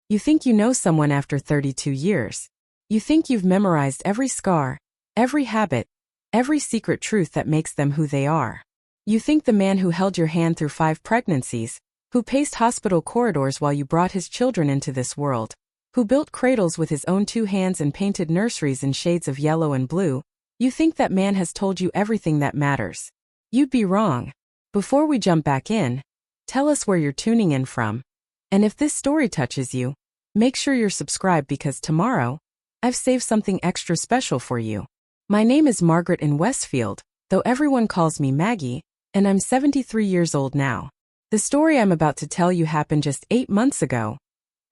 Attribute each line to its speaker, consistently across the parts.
Speaker 1: You think you know someone after 32 years. You think you've memorized every scar, every habit, every secret truth that makes them who they are. You think the man who held your hand through 5 pregnancies, who paced hospital corridors while you brought his children into this world, who built cradles with his own 2 hands and painted nurseries in shades of yellow and blue, you think that man has told you everything that matters. You'd be wrong. Before we jump back in, tell us where you're tuning in from. And if this story touches you, make sure you're subscribed because tomorrow, I've saved something extra special for you. My name is Margaret in Westfield, though everyone calls me Maggie, and I'm 73 years old now. The story I'm about to tell you happened just 8 months ago,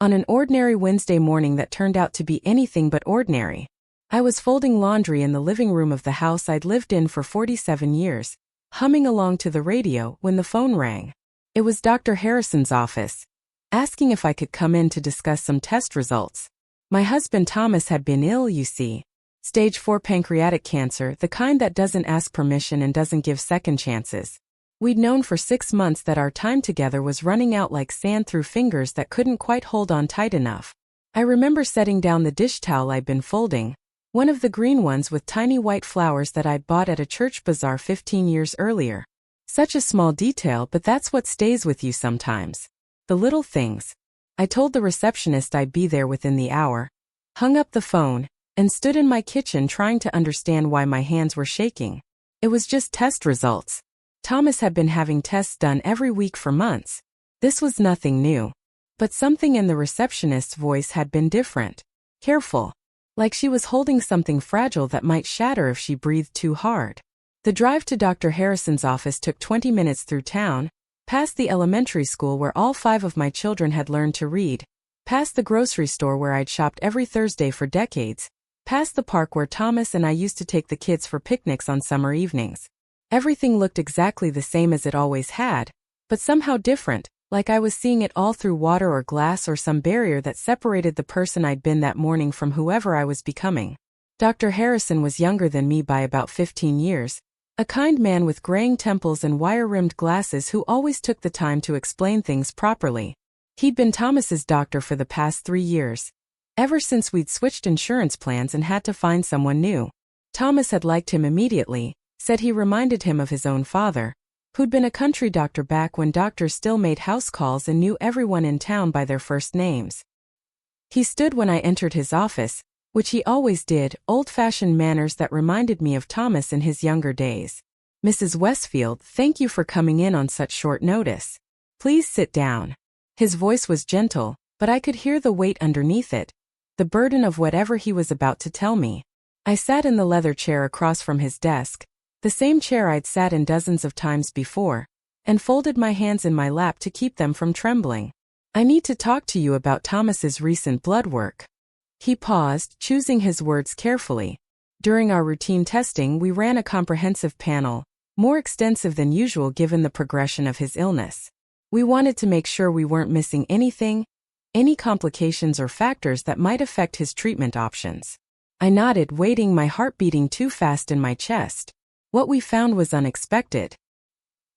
Speaker 1: on an ordinary Wednesday morning that turned out to be anything but ordinary. I was folding laundry in the living room of the house I'd lived in for 47 years, humming along to the radio when the phone rang. It was Dr. Harrison's office, asking if I could come in to discuss some test results. My husband Thomas had been ill, you see. Stage 4 pancreatic cancer, the kind that doesn't ask permission and doesn't give second chances. We'd known for 6 months that our time together was running out like sand through fingers that couldn't quite hold on tight enough. I remember setting down the dish towel I'd been folding, one of the green ones with tiny white flowers that I'd bought at a church bazaar 15 years earlier. Such a small detail, but that's what stays with you sometimes. The little things. I told the receptionist I'd be there within the hour, hung up the phone, and stood in my kitchen trying to understand why my hands were shaking. It was just test results. Thomas had been having tests done every week for months. This was nothing new. But something in the receptionist's voice had been different. Careful. Like she was holding something fragile that might shatter if she breathed too hard. The drive to Dr. Harrison's office took 20 minutes through town, past the elementary school where all 5 of my children had learned to read, past the grocery store where I'd shopped every Thursday for decades, past the park where Thomas and I used to take the kids for picnics on summer evenings. Everything looked exactly the same as it always had, but somehow different, like I was seeing it all through water or glass or some barrier that separated the person I'd been that morning from whoever I was becoming. Dr. Harrison was younger than me by about 15 years, a kind man with graying temples and wire-rimmed glasses who always took the time to explain things properly. He'd been Thomas's doctor for the past 3 years, ever since we'd switched insurance plans and had to find someone new. Thomas had liked him immediately, said he reminded him of his own father, who'd been a country doctor back when doctors still made house calls and knew everyone in town by their first names. He stood when I entered his office, which he always did, old-fashioned manners that reminded me of Thomas in his younger days. "Mrs. Westfield, thank you for coming in on such short notice. Please sit down." His voice was gentle, but I could hear the weight underneath it, the burden of whatever he was about to tell me. I sat in the leather chair across from his desk, the same chair I'd sat in dozens of times before, and folded my hands in my lap to keep them from trembling. "I need to talk to you about Thomas's recent blood work." He paused, choosing his words carefully. During our routine testing, we ran a comprehensive panel, more extensive than usual given the progression of his illness. We wanted to make sure we weren't missing anything, any complications or factors that might affect his treatment options. I nodded, waiting, my heart beating too fast in my chest. What we found was unexpected.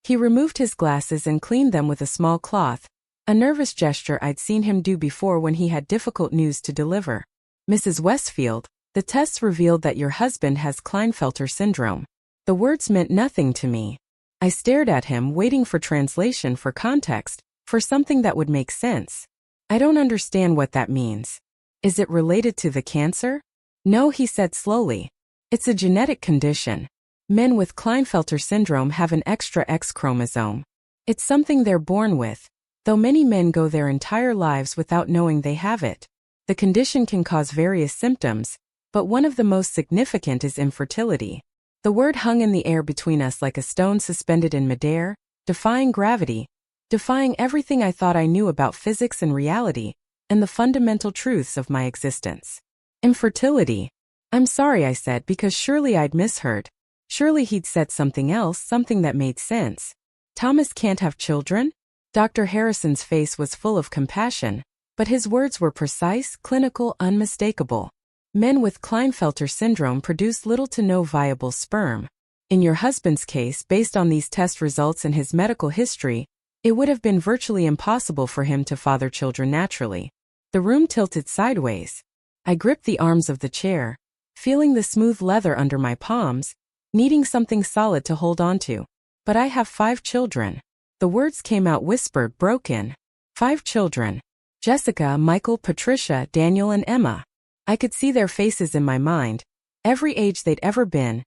Speaker 1: He removed his glasses and cleaned them with a small cloth, a nervous gesture I'd seen him do before when he had difficult news to deliver. "Mrs. Westfield, the tests revealed that your husband has Klinefelter syndrome." The words meant nothing to me. I stared at him, waiting for translation, for context, for something that would make sense. "I don't understand what that means. Is it related to the cancer?" "No," he said slowly. "It's a genetic condition. Men with Klinefelter syndrome have an extra X chromosome. It's something they're born with, though many men go their entire lives without knowing they have it. The condition can cause various symptoms, but one of the most significant is infertility." The word hung in the air between us like a stone suspended in midair, defying gravity, defying everything I thought I knew about physics and reality, and the fundamental truths of my existence. "Infertility." "I'm sorry," I said, because surely I'd misheard. Surely he'd said something else, something that made sense. "Thomas can't have children?" Dr. Harrison's face was full of compassion, but his words were precise, clinical, unmistakable. "Men with Klinefelter syndrome produce little to no viable sperm. In your husband's case, based on these test results and his medical history, it would have been virtually impossible for him to father children naturally. The room tilted sideways. I gripped the arms of the chair, feeling the smooth leather under my palms, needing something solid to hold on to. But I have 5 children. The words came out whispered, broken. 5 children. Jessica, Michael, Patricia, Daniel, and Emma. I could see their faces in my mind, every age they'd ever been,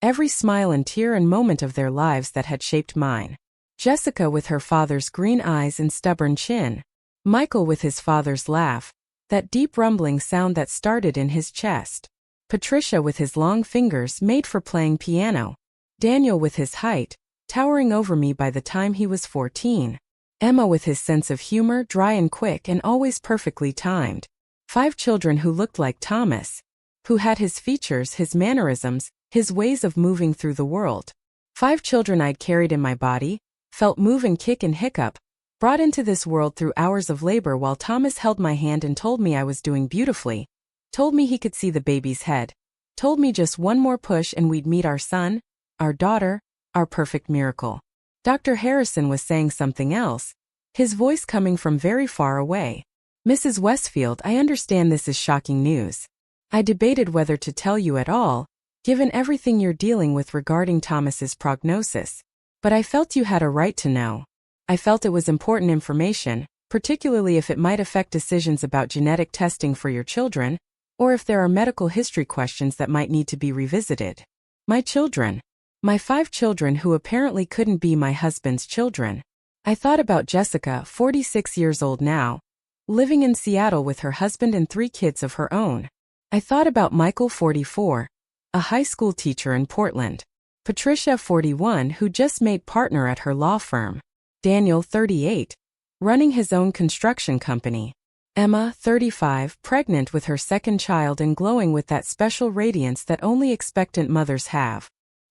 Speaker 1: every smile and tear and moment of their lives that had shaped mine. Jessica with her father's green eyes and stubborn chin. Michael with his father's laugh, that deep rumbling sound that started in his chest. Patricia with his long fingers made for playing piano. Daniel with his height, towering over me by the time he was 14. Emma with his sense of humor, dry and quick and always perfectly timed. 5 children who looked like Thomas, who had his features, his mannerisms, his ways of moving through the world. 5 children I'd carried in my body, felt move and kick and hiccup, brought into this world through hours of labor while Thomas held my hand and told me I was doing beautifully, told me he could see the baby's head, told me just one more push and we'd meet our son, our daughter, our perfect miracle. Dr. Harrison was saying something else, his voice coming from very far away. Mrs. Westfield, I understand this is shocking news. I debated whether to tell you at all, given everything you're dealing with regarding Thomas's prognosis. But I felt you had a right to know. I felt it was important information, particularly if it might affect decisions about genetic testing for your children, or if there are medical history questions that might need to be revisited. My children. My 5 children who apparently couldn't be my husband's children. I thought about Jessica, 46 years old now, living in Seattle with her husband and 3 kids of her own. I thought about Michael, 44, a high school teacher in Portland. Patricia, 41, who just made partner at her law firm. Daniel, 38, running his own construction company. Emma, 35, pregnant with her 2nd child and glowing with that special radiance that only expectant mothers have.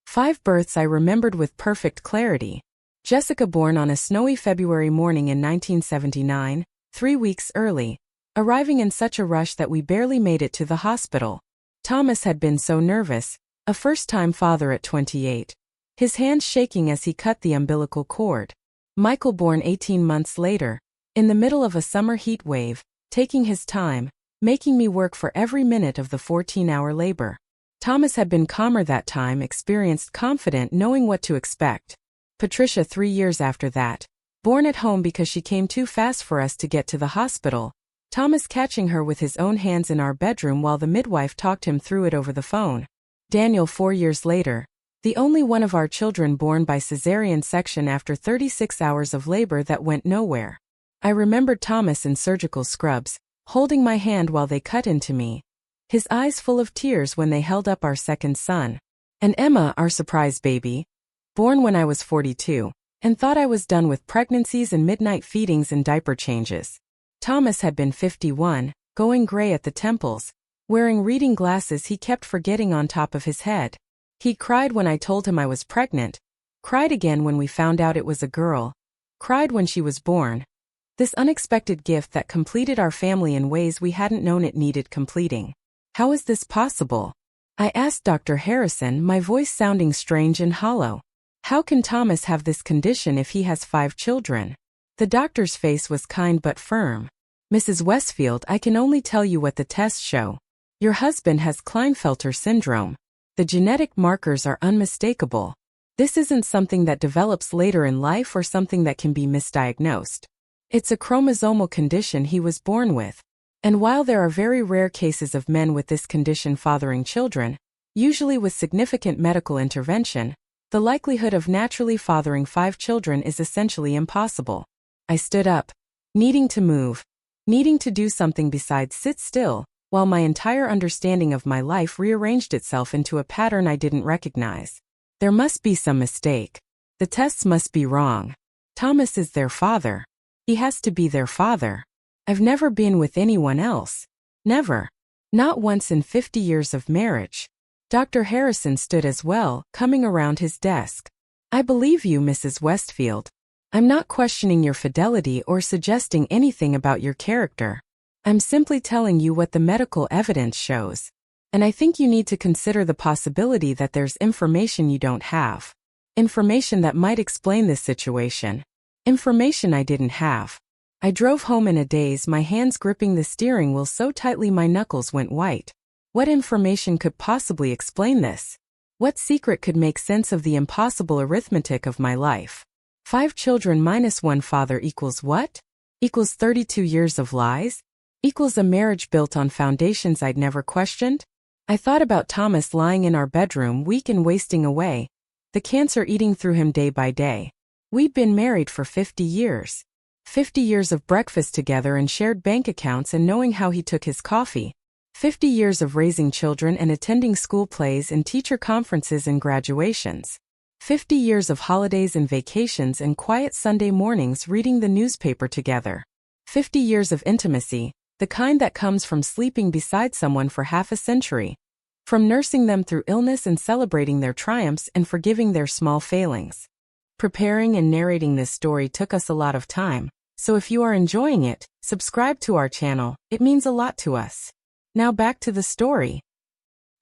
Speaker 1: 5 births I remembered with perfect clarity. Jessica born on a snowy February morning in 1979, 3 weeks early, arriving in such a rush that we barely made it to the hospital. Thomas had been so nervous, a first-time father at 28, his hands shaking as he cut the umbilical cord. Michael born 18 months later, in the middle of a summer heat wave, taking his time, making me work for every minute of the 14-hour labor. Thomas had been calmer that time, experienced, confident, knowing what to expect. Patricia 3 years after that, born at home because she came too fast for us to get to the hospital, Thomas catching her with his own hands in our bedroom while the midwife talked him through it over the phone. Daniel 4 years later, the only one of our children born by cesarean section after 36 hours of labor that went nowhere. I remembered Thomas in surgical scrubs, holding my hand while they cut into me, his eyes full of tears when they held up our 2nd son. And Emma, our surprise baby, born when I was 42, and thought I was done with pregnancies and midnight feedings and diaper changes. Thomas had been 51, going gray at the temples, wearing reading glasses he kept forgetting on top of his head. He cried when I told him I was pregnant, cried again when we found out it was a girl, cried when she was born. This unexpected gift that completed our family in ways we hadn't known it needed completing. How is this possible? I asked Dr. Harrison, my voice sounding strange and hollow. How can Thomas have this condition if he has 5 children? The doctor's face was kind but firm. Mrs. Westfield, I can only tell you what the tests show. Your husband has Klinefelter syndrome. The genetic markers are unmistakable. This isn't something that develops later in life or something that can be misdiagnosed. It's a chromosomal condition he was born with. And while there are very rare cases of men with this condition fathering children, usually with significant medical intervention, the likelihood of naturally fathering 5 children is essentially impossible. I stood up, needing to move, needing to do something besides sit still, while my entire understanding of my life rearranged itself into a pattern I didn't recognize. There must be some mistake. The tests must be wrong. Thomas is their father. He has to be their father. I've never been with anyone else. Never. Not once in 50 years of marriage. Dr. Harrison stood as well, coming around his desk. I believe you, Mrs. Westfield. I'm not questioning your fidelity or suggesting anything about your character. I'm simply telling you what the medical evidence shows. And I think you need to consider the possibility that there's information you don't have. Information that might explain this situation. Information I didn't have. I drove home in a daze, my hands gripping the steering wheel so tightly my knuckles went white. What information could possibly explain this? What secret could make sense of the impossible arithmetic of my life? 5 children minus 1 father equals what? Equals 32 years of lies? Equals a marriage built on foundations I'd never questioned? I thought about Thomas lying in our bedroom, weak and wasting away, the cancer eating through him day by day. We'd been married for 50 years. 50 years of breakfast together and shared bank accounts and knowing how he took his coffee. 50 years of raising children and attending school plays and teacher conferences and graduations. 50 years of holidays and vacations and quiet Sunday mornings reading the newspaper together. 50 years of intimacy, the kind that comes from sleeping beside someone for half a century. From nursing them through illness and celebrating their triumphs and forgiving their small failings. Preparing and narrating this story took us a lot of time, so if you are enjoying it, subscribe to our channel, it means a lot to us. Now back to the story.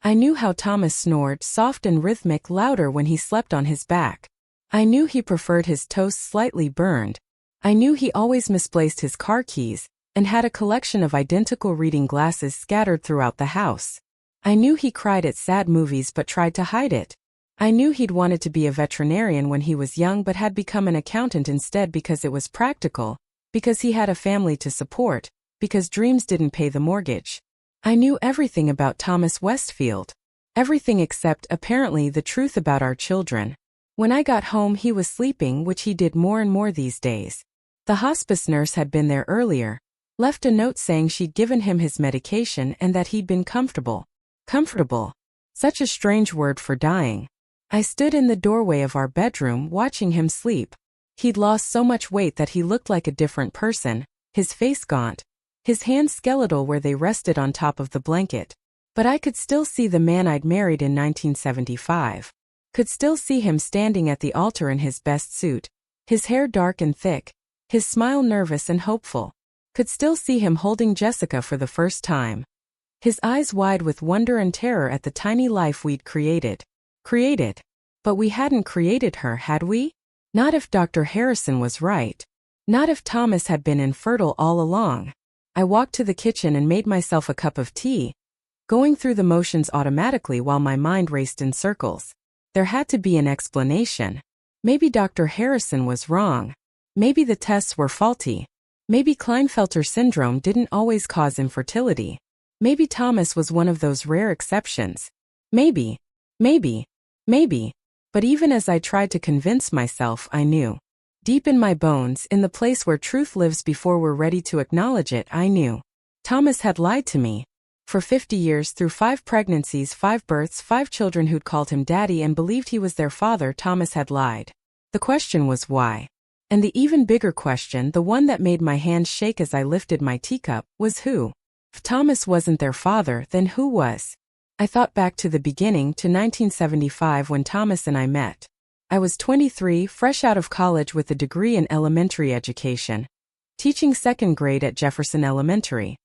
Speaker 1: I knew how Thomas snored, soft and rhythmic, louder when he slept on his back. I knew he preferred his toast slightly burned. I knew he always misplaced his car keys, and had a collection of identical reading glasses scattered throughout the house. I knew he cried at sad movies but tried to hide it. I knew he'd wanted to be a veterinarian when he was young but had become an accountant instead because it was practical, because he had a family to support, because dreams didn't pay the mortgage. I knew everything about Thomas Westfield. Everything except, apparently, the truth about our children. When I got home he was sleeping, which he did more and more these days. The hospice nurse had been there earlier, left a note saying she'd given him his medication and that he'd been comfortable. Comfortable. Such a strange word for dying. I stood in the doorway of our bedroom watching him sleep. He'd lost so much weight that he looked like a different person, his face gaunt, his hands skeletal where they rested on top of the blanket. But I could still see the man I'd married in 1975. Could still see him standing at the altar in his best suit, his hair dark and thick, his smile nervous and hopeful. Could still see him holding Jessica for the first time. His eyes wide with wonder and terror at the tiny life we'd created. Created. But we hadn't created her, had we? Not if Dr. Harrison was right. Not if Thomas had been infertile all along. I walked to the kitchen and made myself a cup of tea, going through the motions automatically while my mind raced in circles. There had to be an explanation. Maybe Dr. Harrison was wrong. Maybe the tests were faulty. Maybe Klinefelter syndrome didn't always cause infertility. Maybe Thomas was one of those rare exceptions. Maybe. But even as I tried to convince myself, I knew. Deep in my bones, in the place where truth lives before we're ready to acknowledge it, I knew. Thomas had lied to me. For 50 years, through 5 pregnancies, 5 births, 5 children who'd called him daddy and believed he was their father, Thomas had lied. The question was why? And the even bigger question, the one that made my hands shake as I lifted my teacup, was who? If Thomas wasn't their father, then who was? I thought back to the beginning, to 1975 when Thomas and I met. I was 23, fresh out of college with a degree in elementary education, teaching 2nd grade at Jefferson Elementary.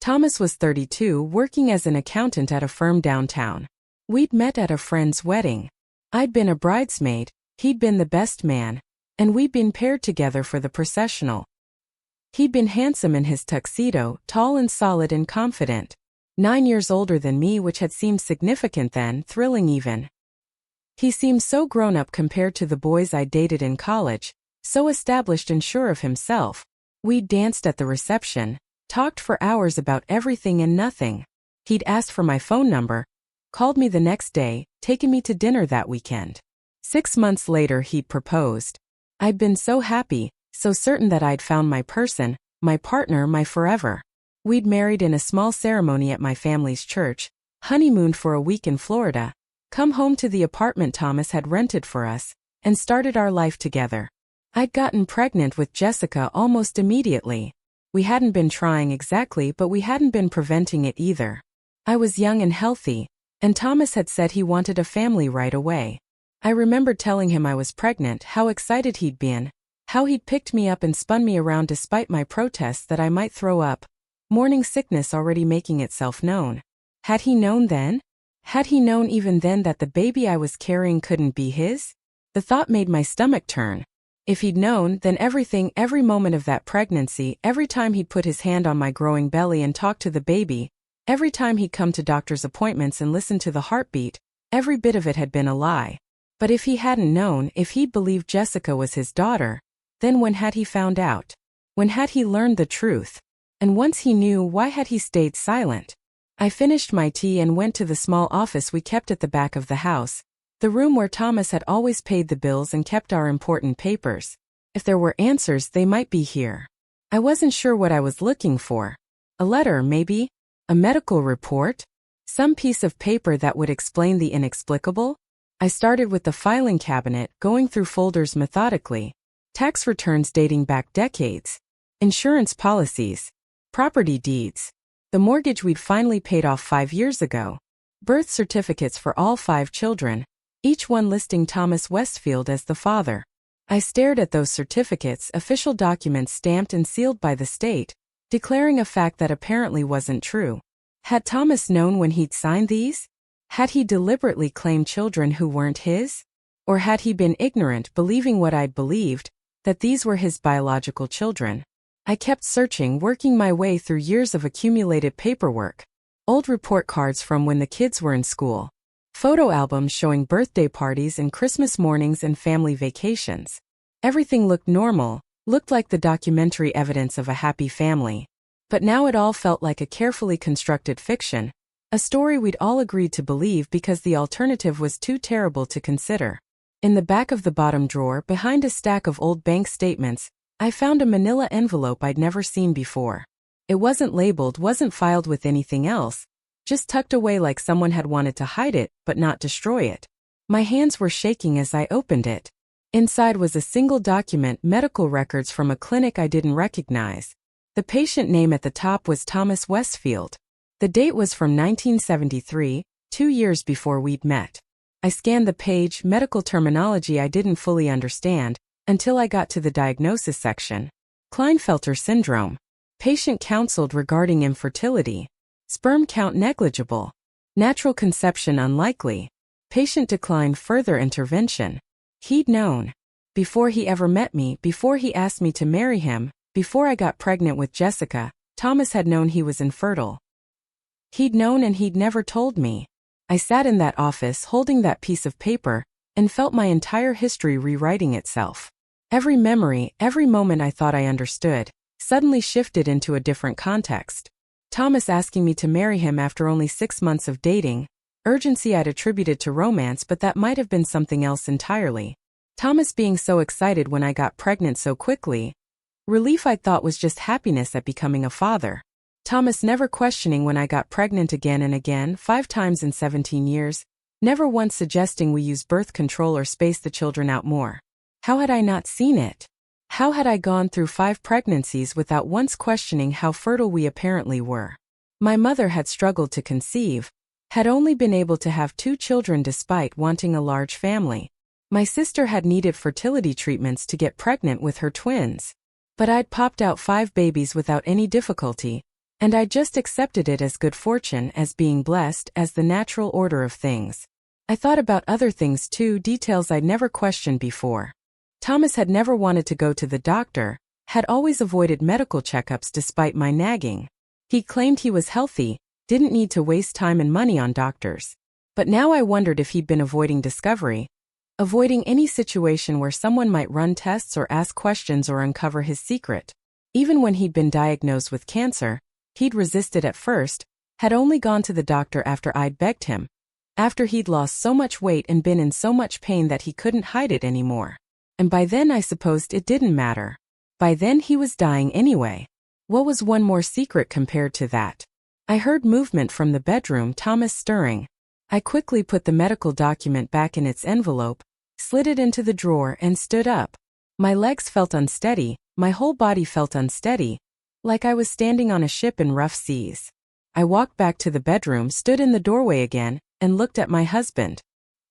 Speaker 1: Thomas was 32, working as an accountant at a firm downtown. We'd met at a friend's wedding. I'd been a bridesmaid, he'd been the best man, and we'd been paired together for the processional. He'd been handsome in his tuxedo, tall and solid and confident. 9 years older than me, which had seemed significant then, thrilling even. He seemed so grown up compared to the boys I dated in college, so established and sure of himself. We'd danced at the reception, talked for hours about everything and nothing. He'd asked for my phone number, called me the next day, taken me to dinner that weekend. 6 months later he'd proposed. I'd been so happy, so certain that I'd found my person, my partner, my forever. We'd married in a small ceremony at my family's church, honeymooned for a week in Florida, come home to the apartment Thomas had rented for us, and started our life together. I'd gotten pregnant with Jessica almost immediately. We hadn't been trying exactly, but we hadn't been preventing it either. I was young and healthy, and Thomas had said he wanted a family right away. I remembered telling him I was pregnant, how excited he'd been, how he'd picked me up and spun me around despite my protests that I might throw up, morning sickness already making itself known. Had he known then? Had he known even then that the baby I was carrying couldn't be his? The thought made my stomach turn. If he'd known, then everything, every moment of that pregnancy, every time he'd put his hand on my growing belly and talk to the baby, every time he'd come to doctor's appointments and listen to the heartbeat, every bit of it had been a lie. But if he hadn't known, if he'd believed Jessica was his daughter, then when had he found out? When had he learned the truth? And once he knew, why had he stayed silent? I finished my tea and went to the small office we kept at the back of the house, the room where Thomas had always paid the bills and kept our important papers. If there were answers, they might be here. I wasn't sure what I was looking for. A letter, maybe? A medical report? Some piece of paper that would explain the inexplicable? I started with the filing cabinet, going through folders methodically. Tax returns dating back decades. Insurance policies. Property deeds. The mortgage we'd finally paid off 5 years ago. Birth certificates for all 5 children, each one listing Thomas Westfield as the father. I stared at those certificates, official documents stamped and sealed by the state, declaring a fact that apparently wasn't true. Had Thomas known when he'd signed these? Had he deliberately claimed children who weren't his? Or had he been ignorant, believing what I'd believed, that these were his biological children? I kept searching, working my way through years of accumulated paperwork. Old report cards from when the kids were in school. Photo albums showing birthday parties and Christmas mornings and family vacations. Everything looked normal, looked like the documentary evidence of a happy family. But now it all felt like a carefully constructed fiction, a story we'd all agreed to believe because the alternative was too terrible to consider. In the back of the bottom drawer, behind a stack of old bank statements, I found a manila envelope I'd never seen before. It wasn't labeled, wasn't filed with anything else, just tucked away like someone had wanted to hide it, but not destroy it. My hands were shaking as I opened it. Inside was a single document, medical records from a clinic I didn't recognize. The patient name at the top was Thomas Westfield. The date was from 1973, 2 years before we'd met. I scanned the page, medical terminology I didn't fully understand, until I got to the diagnosis section. Klinefelter syndrome. Patient counseled regarding infertility. Sperm count negligible. Natural conception unlikely. Patient declined further intervention. He'd known. Before he ever met me, before he asked me to marry him, before I got pregnant with Jessica, Thomas had known he was infertile. He'd known and he'd never told me. I sat in that office holding that piece of paper and felt my entire history rewriting itself. Every memory, every moment I thought I understood, suddenly shifted into a different context. Thomas asking me to marry him after only 6 months of dating, urgency I'd attributed to romance, but that might have been something else entirely. Thomas being so excited when I got pregnant so quickly, relief I thought was just happiness at becoming a father. Thomas never questioning when I got pregnant again and again, 5 times in 17 years, never once suggesting we use birth control or space the children out more. How had I not seen it? How had I gone through 5 pregnancies without once questioning how fertile we apparently were? My mother had struggled to conceive, had only been able to have 2 children despite wanting a large family. My sister had needed fertility treatments to get pregnant with her twins. But I'd popped out 5 babies without any difficulty, and I just accepted it as good fortune, as being blessed, as the natural order of things. I thought about other things too, details I'd never questioned before. Thomas had never wanted to go to the doctor, had always avoided medical checkups despite my nagging. He claimed he was healthy, didn't need to waste time and money on doctors. But now I wondered if he'd been avoiding discovery, avoiding any situation where someone might run tests or ask questions or uncover his secret. Even when he'd been diagnosed with cancer, he'd resisted at first, had only gone to the doctor after I'd begged him, after he'd lost so much weight and been in so much pain that he couldn't hide it anymore. And by then I supposed it didn't matter. By then he was dying anyway. What was one more secret compared to that? I heard movement from the bedroom, Thomas stirring. I quickly put the medical document back in its envelope, slid it into the drawer and stood up. My legs felt unsteady, my whole body felt unsteady, like I was standing on a ship in rough seas. I walked back to the bedroom, stood in the doorway again, and looked at my husband.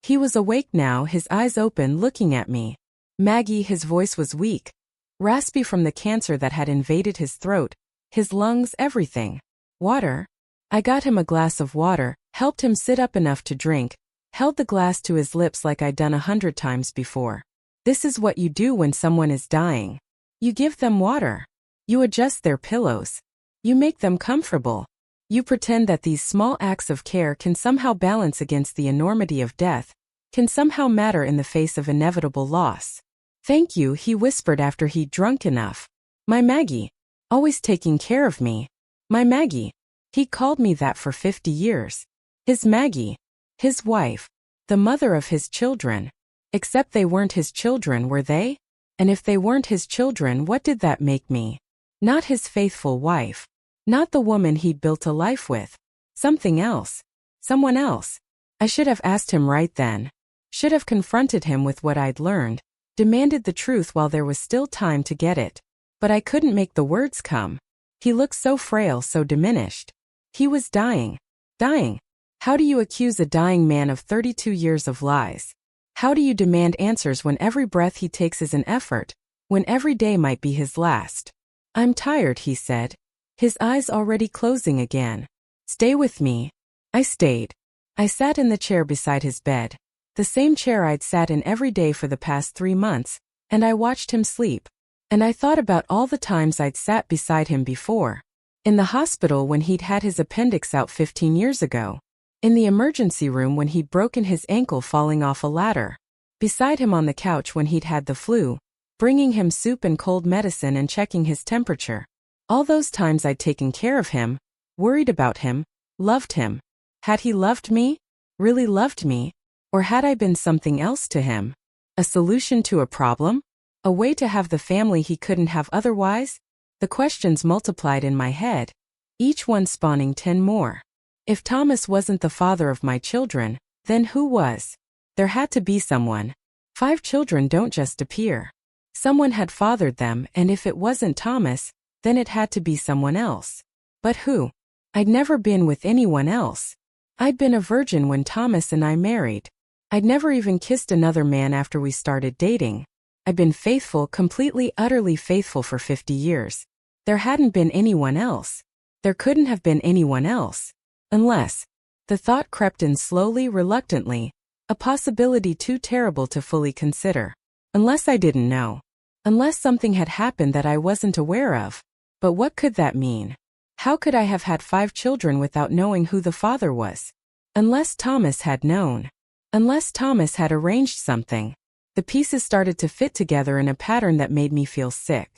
Speaker 1: He was awake now, his eyes open, looking at me. Maggie, his voice was weak, raspy from the cancer that had invaded his throat, his lungs, everything. Water? I got him a glass of water, helped him sit up enough to drink, held the glass to his lips like I'd done 100 times before. This is what you do when someone is dying. You give them water. You adjust their pillows. You make them comfortable. You pretend that these small acts of care can somehow balance against the enormity of death, can somehow matter in the face of inevitable loss. Thank you, he whispered after he'd drunk enough. My Maggie. Always taking care of me. My Maggie. He called me that for 50 years. His Maggie. His wife. The mother of his children. Except they weren't his children, were they? And if they weren't his children, what did that make me? Not his faithful wife. Not the woman he'd built a life with. Something else. Someone else. I should have asked him right then. Should have confronted him with what I'd learned. Demanded the truth while there was still time to get it. But I couldn't make the words come. He looked so frail, so diminished. He was dying. Dying. How do you accuse a dying man of 32 years of lies? How do you demand answers when every breath he takes is an effort, when every day might be his last? I'm tired, he said. His eyes already closing again. Stay with me. I stayed. I sat in the chair beside his bed. The same chair I'd sat in every day for the past 3 months, and I watched him sleep. And I thought about all the times I'd sat beside him before. In the hospital when he'd had his appendix out 15 years ago. In the emergency room when he'd broken his ankle falling off a ladder. Beside him on the couch when he'd had the flu, bringing him soup and cold medicine and checking his temperature. All those times I'd taken care of him, worried about him, loved him. Had he loved me? Really loved me? Or had I been something else to him? A solution to a problem? A way to have the family he couldn't have otherwise? The questions multiplied in my head, each one spawning 10 more. If Thomas wasn't the father of my children, then who was? There had to be someone. 5 children don't just appear. Someone had fathered them, and if it wasn't Thomas, then it had to be someone else. But who? I'd never been with anyone else. I'd been a virgin when Thomas and I married. I'd never even kissed another man after we started dating. I'd been faithful, completely, utterly faithful for 50 years. There hadn't been anyone else. There couldn't have been anyone else. Unless. The thought crept in slowly, reluctantly, a possibility too terrible to fully consider. Unless I didn't know. Unless something had happened that I wasn't aware of. But what could that mean? How could I have had 5 children without knowing who the father was? Unless Thomas had known. Unless Thomas had arranged something. The pieces started to fit together in a pattern that made me feel sick.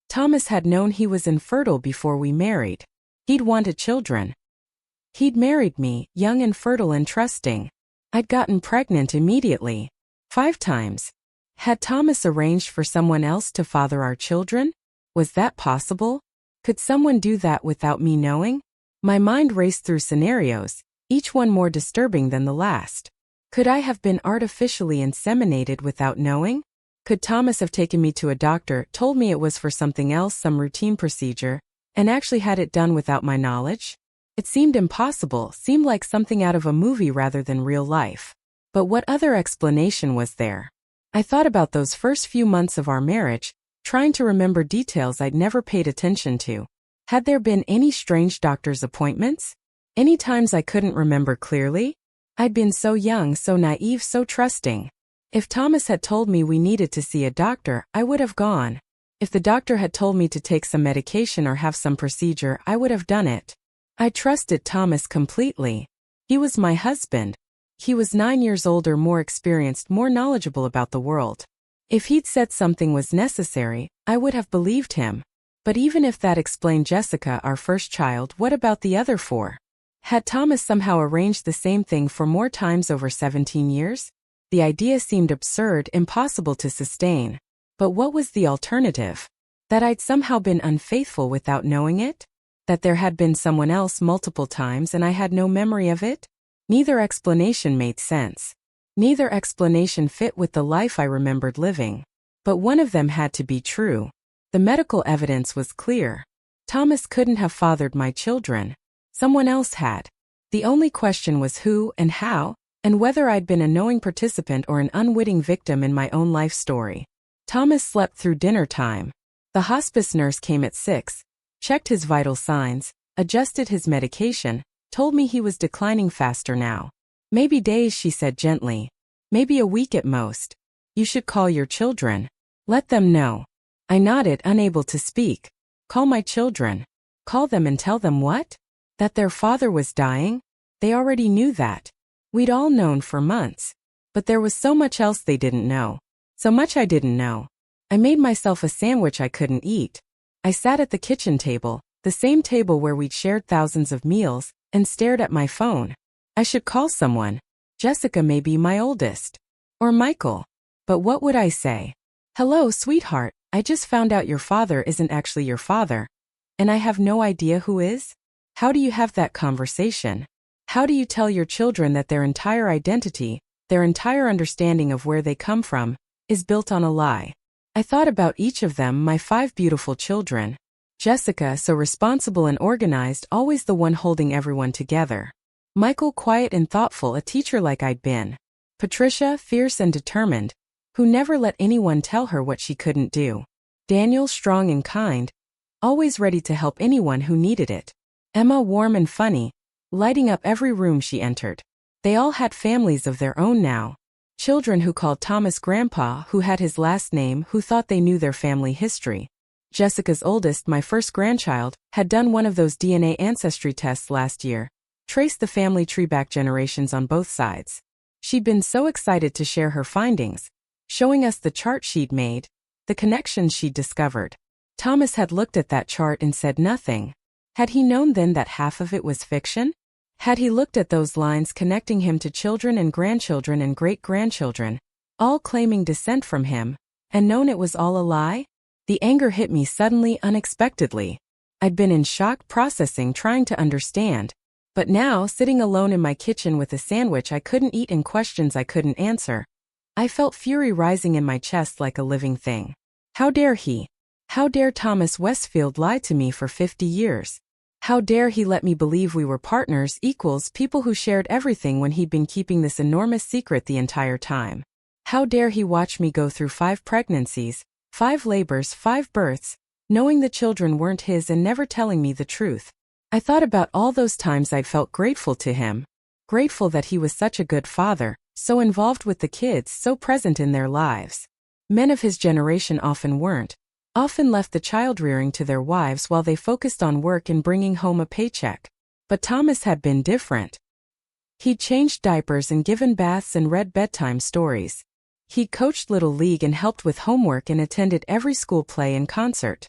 Speaker 1: Thomas had known he was infertile before we married. He'd wanted children. He'd married me, young and fertile and trusting. I'd gotten pregnant immediately. 5 times. Had Thomas arranged for someone else to father our children? Was that possible? Could someone do that without me knowing? My mind raced through scenarios, each one more disturbing than the last. Could I have been artificially inseminated without knowing? Could Thomas have taken me to a doctor, told me it was for something else, some routine procedure, and actually had it done without my knowledge? It seemed impossible, seemed like something out of a movie rather than real life. But what other explanation was there? I thought about those first few months of our marriage, trying to remember details I'd never paid attention to. Had there been any strange doctor's appointments? Any times I couldn't remember clearly? I'd been so young, so naive, so trusting. If Thomas had told me we needed to see a doctor, I would have gone. If the doctor had told me to take some medication or have some procedure, I would have done it. I trusted Thomas completely. He was my husband. He was 9 years older, more experienced, more knowledgeable about the world. If he'd said something was necessary, I would have believed him. But even if that explained Jessica, our first child, what about the other 4? Had Thomas somehow arranged the same thing for more times over 17 years? The idea seemed absurd, impossible to sustain. But what was the alternative? That I'd somehow been unfaithful without knowing it? That there had been someone else multiple times and I had no memory of it? Neither explanation made sense. Neither explanation fit with the life I remembered living. But one of them had to be true. The medical evidence was clear. Thomas couldn't have fathered my children. Someone else had. The only question was who and how, and whether I'd been a knowing participant or an unwitting victim in my own life story. Thomas slept through dinner time. The hospice nurse came at 6, checked his vital signs, adjusted his medication, told me he was declining faster now. Maybe days, she said gently. Maybe a week at most. You should call your children. Let them know. I nodded, unable to speak. Call my children. Call them and tell them what? That their father was dying? They already knew that. We'd all known for months. But there was so much else they didn't know. So much I didn't know. I made myself a sandwich I couldn't eat. I sat at the kitchen table, the same table where we'd shared thousands of meals, and stared at my phone. I should call someone. Jessica may be my oldest. Or Michael. But what would I say? Hello, sweetheart, I just found out your father isn't actually your father. And I have no idea who is? How do you have that conversation? How do you tell your children that their entire identity, their entire understanding of where they come from, is built on a lie? I thought about each of them, my 5 beautiful children. Jessica, so responsible and organized, always the one holding everyone together. Michael, quiet and thoughtful, a teacher like I'd been. Patricia, fierce and determined, who never let anyone tell her what she couldn't do. Daniel, strong and kind, always ready to help anyone who needed it. Emma, warm and funny, lighting up every room she entered. They all had families of their own now. Children who called Thomas Grandpa, who had his last name, who thought they knew their family history. Jessica's oldest, my first grandchild, had done one of those DNA ancestry tests last year, traced the family tree back generations on both sides. She'd been so excited to share her findings, showing us the chart she'd made, the connections she'd discovered. Thomas had looked at that chart and said nothing. Had he known then that half of it was fiction? Had he looked at those lines connecting him to children and great-grandchildren, all claiming descent from him, and known it was all a lie? The anger hit me suddenly, unexpectedly. I'd been in shock, processing, trying to understand. But now, sitting alone in my kitchen with a sandwich I couldn't eat and questions I couldn't answer, I felt fury rising in my chest like a living thing. How dare he? How dare Thomas Westfield lie to me for 50 years? How dare he let me believe we were partners, equals, people who shared everything when he'd been keeping this enormous secret the entire time? How dare he watch me go through 5 pregnancies, 5 labors, 5 births, knowing the children weren't his and never telling me the truth? I thought about all those times I'd felt grateful to him, grateful that he was such a good father, so involved with the kids, so present in their lives. Men of his generation often weren't, often left the child-rearing to their wives while they focused on work and bringing home a paycheck. But Thomas had been different. He'd changed diapers and given baths and read bedtime stories. He'd coached Little League and helped with homework and attended every school play and concert.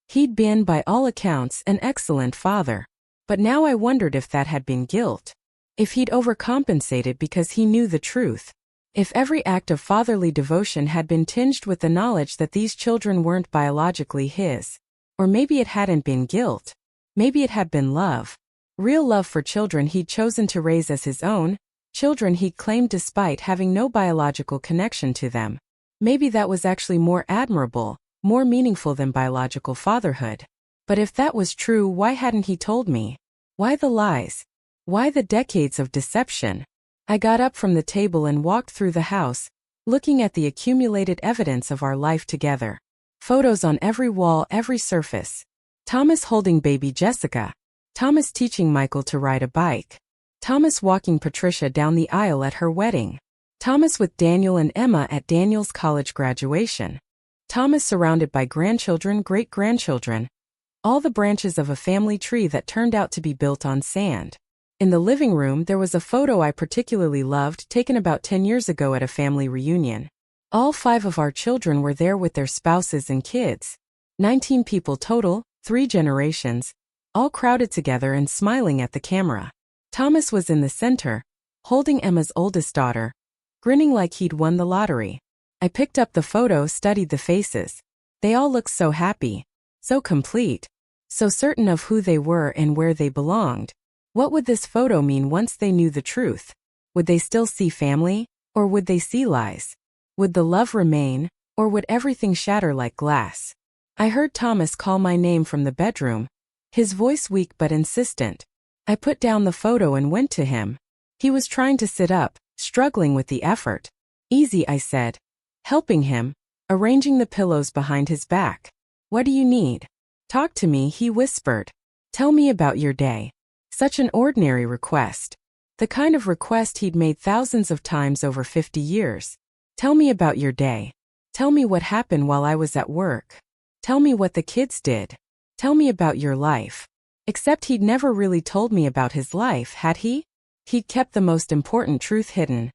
Speaker 1: He'd been, by all accounts, an excellent father. But now I wondered if that had been guilt. If he'd overcompensated because he knew the truth. If every act of fatherly devotion had been tinged with the knowledge that these children weren't biologically his. Or maybe it hadn't been guilt. Maybe it had been love. Real love for children he'd chosen to raise as his own, children he'd claimed despite having no biological connection to them. Maybe that was actually more admirable, more meaningful than biological fatherhood. But if that was true, why hadn't he told me? Why the lies? Why the decades of deception? I got up from the table and walked through the house, looking at the accumulated evidence of our life together. Photos on every wall, every surface. Thomas holding baby Jessica. Thomas teaching Michael to ride a bike. Thomas walking Patricia down the aisle at her wedding. Thomas with Daniel and Emma at Daniel's college graduation. Thomas surrounded by grandchildren, great-grandchildren. All the branches of a family tree that turned out to be built on sand. In the living room there was a photo I particularly loved, taken about 10 years ago at a family reunion. All 5 of our children were there with their spouses and kids. 19 people total, 3 generations, all crowded together and smiling at the camera. Thomas was in the center, holding Emma's oldest daughter, grinning like he'd won the lottery. I picked up the photo, studied the faces. They all looked so happy, so complete, so certain of who they were and where they belonged. What would this photo mean once they knew the truth? Would they still see family, or would they see lies? Would the love remain, or would everything shatter like glass? I heard Thomas call my name from the bedroom, his voice weak but insistent. I put down the photo and went to him. He was trying to sit up, struggling with the effort. Easy, I said, helping him, arranging the pillows behind his back. What do you need? Talk to me, he whispered. Tell me about your day. Such an ordinary request. The kind of request he'd made thousands of times over 50 years. Tell me about your day. Tell me what happened while I was at work. Tell me what the kids did. Tell me about your life. Except he'd never really told me about his life, had he? He'd kept the most important truth hidden.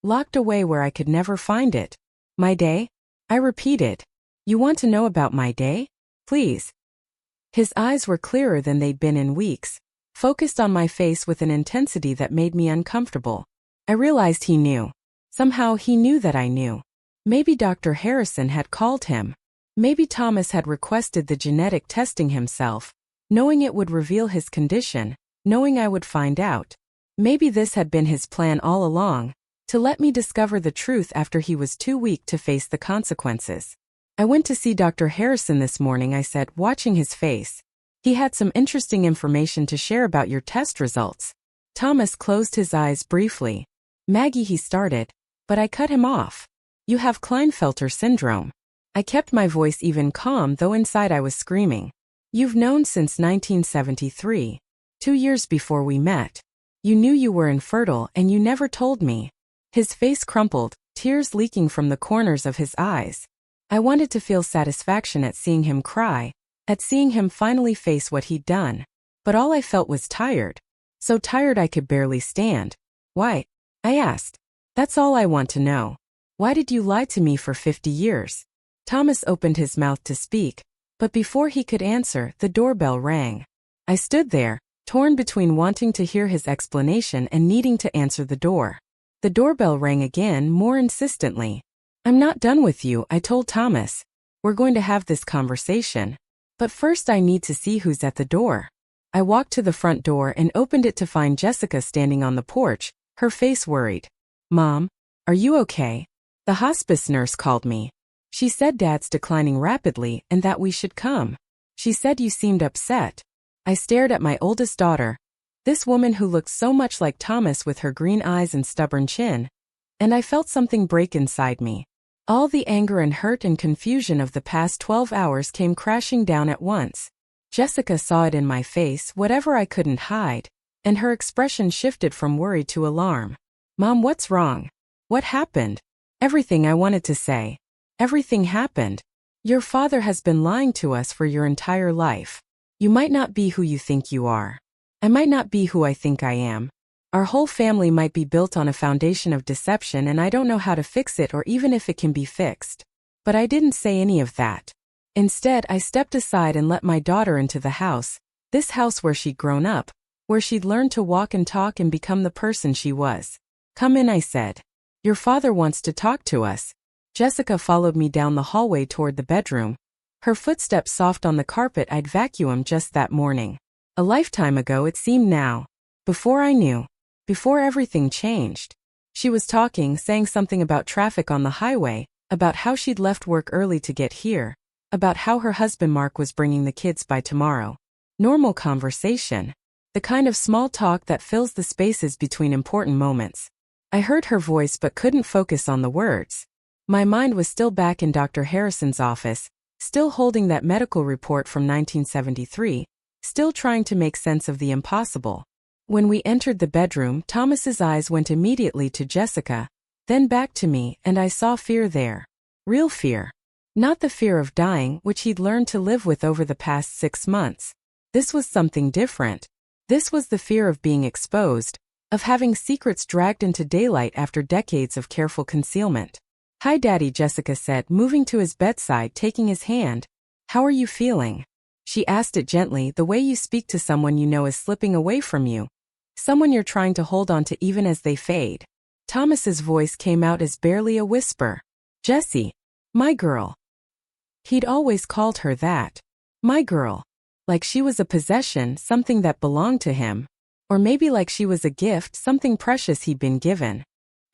Speaker 1: Locked away where I could never find it. My day? I repeated. You want to know about my day? Please. His eyes were clearer than they'd been in weeks, focused on my face with an intensity that made me uncomfortable. I realized he knew. Somehow he knew that I knew. Maybe Dr. Harrison had called him. Maybe Thomas had requested the genetic testing himself, knowing it would reveal his condition, knowing I would find out. Maybe this had been his plan all along, to let me discover the truth after he was too weak to face the consequences. I went to see Dr. Harrison this morning, I said, watching his face. He had some interesting information to share about your test results. Thomas closed his eyes briefly. Maggie, he started, but I cut him off. You have Klinefelter syndrome. I kept my voice even calm, though inside I was screaming. You've known since 1973, 2 years before we met. You knew you were infertile and you never told me. His face crumpled, tears leaking from the corners of his eyes. I wanted to feel satisfaction at seeing him cry, at seeing him finally face what he'd done. But all I felt was tired. So tired I could barely stand. Why? I asked. That's all I want to know. Why did you lie to me for 50 years? Thomas opened his mouth to speak, but before he could answer, the doorbell rang. I stood there, torn between wanting to hear his explanation and needing to answer the door. The doorbell rang again, more insistently. I'm not done with you, I told Thomas. We're going to have this conversation. But first I need to see who's at the door. I walked to the front door and opened it to find Jessica standing on the porch, her face worried. Mom, are you okay? The hospice nurse called me. She said Dad's declining rapidly and that we should come. She said you seemed upset. I stared at my oldest daughter, this woman who looked so much like Thomas with her green eyes and stubborn chin, and I felt something break inside me. All the anger and hurt and confusion of the past 12 hours came crashing down at once. Jessica saw it in my face, whatever I couldn't hide, and her expression shifted from worry to alarm. Mom, what's wrong? What happened? Everything I wanted to say. Everything happened. Your father has been lying to us for your entire life. You might not be who you think you are. I might not be who I think I am. Our whole family might be built on a foundation of deception and I don't know how to fix it or even if it can be fixed. But I didn't say any of that. Instead, I stepped aside and let my daughter into the house, this house where she'd grown up, where she'd learned to walk and talk and become the person she was. Come in, I said. Your father wants to talk to us. Jessica followed me down the hallway toward the bedroom, her footsteps soft on the carpet I'd vacuumed just that morning. A lifetime ago it seemed now. Before I knew. Before everything changed. She was talking, saying something about traffic on the highway, about how she'd left work early to get here, about how her husband Mark was bringing the kids by tomorrow. Normal conversation. The kind of small talk that fills the spaces between important moments. I heard her voice but couldn't focus on the words. My mind was still back in Dr. Harrison's office, still holding that medical report from 1973, still trying to make sense of the impossible. When we entered the bedroom, Thomas's eyes went immediately to Jessica, then back to me, and I saw fear there. Real fear. Not the fear of dying, which he'd learned to live with over the past 6 months. This was something different. This was the fear of being exposed, of having secrets dragged into daylight after decades of careful concealment. Hi, Daddy, Jessica said, moving to his bedside, taking his hand. How are you feeling? She asked it gently, the way you speak to someone you know is slipping away from you. Someone you're trying to hold on to even as they fade. Thomas's voice came out as barely a whisper. Jessie. My girl. He'd always called her that. My girl. Like she was a possession, something that belonged to him. Or maybe like she was a gift, something precious he'd been given.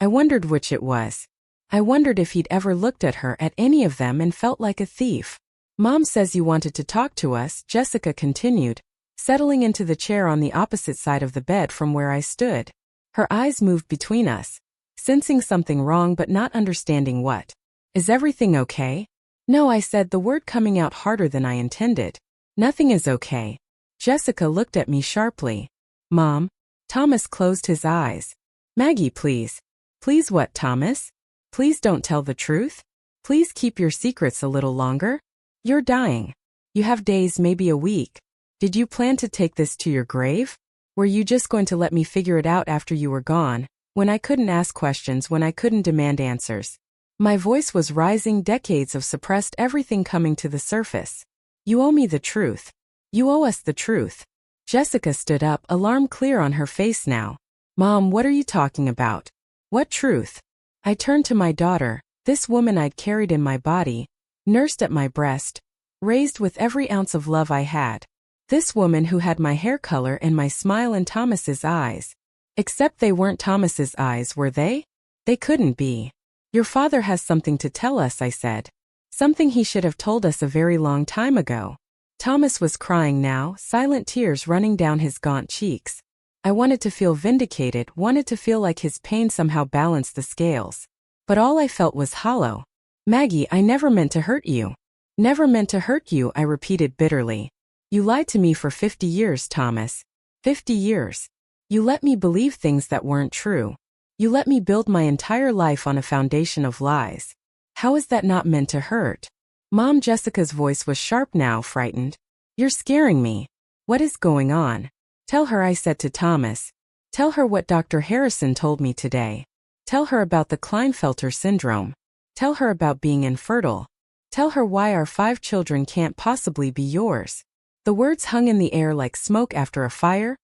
Speaker 1: I wondered which it was. I wondered if he'd ever looked at her, at any of them, and felt like a thief. Mom says you wanted to talk to us, Jessica continued, settling into the chair on the opposite side of the bed from where I stood. Her eyes moved between us, sensing something wrong but not understanding what. Is everything okay? No, I said, the word coming out harder than I intended. Nothing is okay. Jessica looked at me sharply. Mom? Thomas closed his eyes. Maggie, please. Please what, Thomas? Please don't tell the truth? Please keep your secrets a little longer? You're dying. You have days, maybe a week. Did you plan to take this to your grave? Were you just going to let me figure it out after you were gone, when I couldn't ask questions, when I couldn't demand answers? My voice was rising, decades of suppressed everything coming to the surface. You owe me the truth. You owe us the truth. Jessica stood up, alarm clear on her face now. Mom, what are you talking about? What truth? I turned to my daughter, this woman I'd carried in my body, nursed at my breast, raised with every ounce of love I had. This woman who had my hair color and my smile and Thomas's eyes. Except they weren't Thomas's eyes, were they? They couldn't be. Your father has something to tell us, I said. Something he should have told us a very long time ago. Thomas was crying now, silent tears running down his gaunt cheeks. I wanted to feel vindicated, wanted to feel like his pain somehow balanced the scales. But all I felt was hollow. Maggie, I never meant to hurt you. Never meant to hurt you, I repeated bitterly. You lied to me for 50 years, Thomas. 50 years. You let me believe things that weren't true. You let me build my entire life on a foundation of lies. How is that not meant to hurt? Mom, Jessica's voice was sharp now, frightened. You're scaring me. What is going on? Tell her, I said to Thomas. Tell her what Dr. Harrison told me today. Tell her about the Klinefelter syndrome. Tell her about being infertile. Tell her why our 5 children can't possibly be yours. The words hung in the air like smoke after a fire,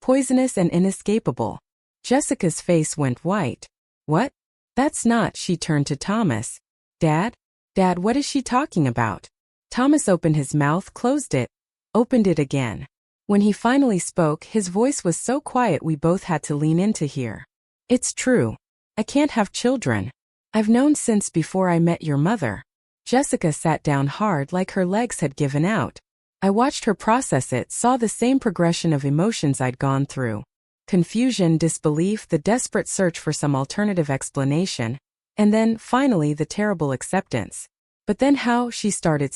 Speaker 1: poisonous and inescapable. Jessica's face went white. What? That's not, she turned to Thomas. Dad? Dad, what is she talking about? Thomas opened his mouth, closed it, opened it again. When he finally spoke, his voice was so quiet we both had to lean in to hear. It's true. I can't have children. I've known since before I met your mother. Jessica sat down hard, like her legs had given out. I watched her process it, saw the same progression of emotions I'd gone through. Confusion, disbelief, the desperate search for some alternative explanation, and then, finally, the terrible acceptance. But then how? She started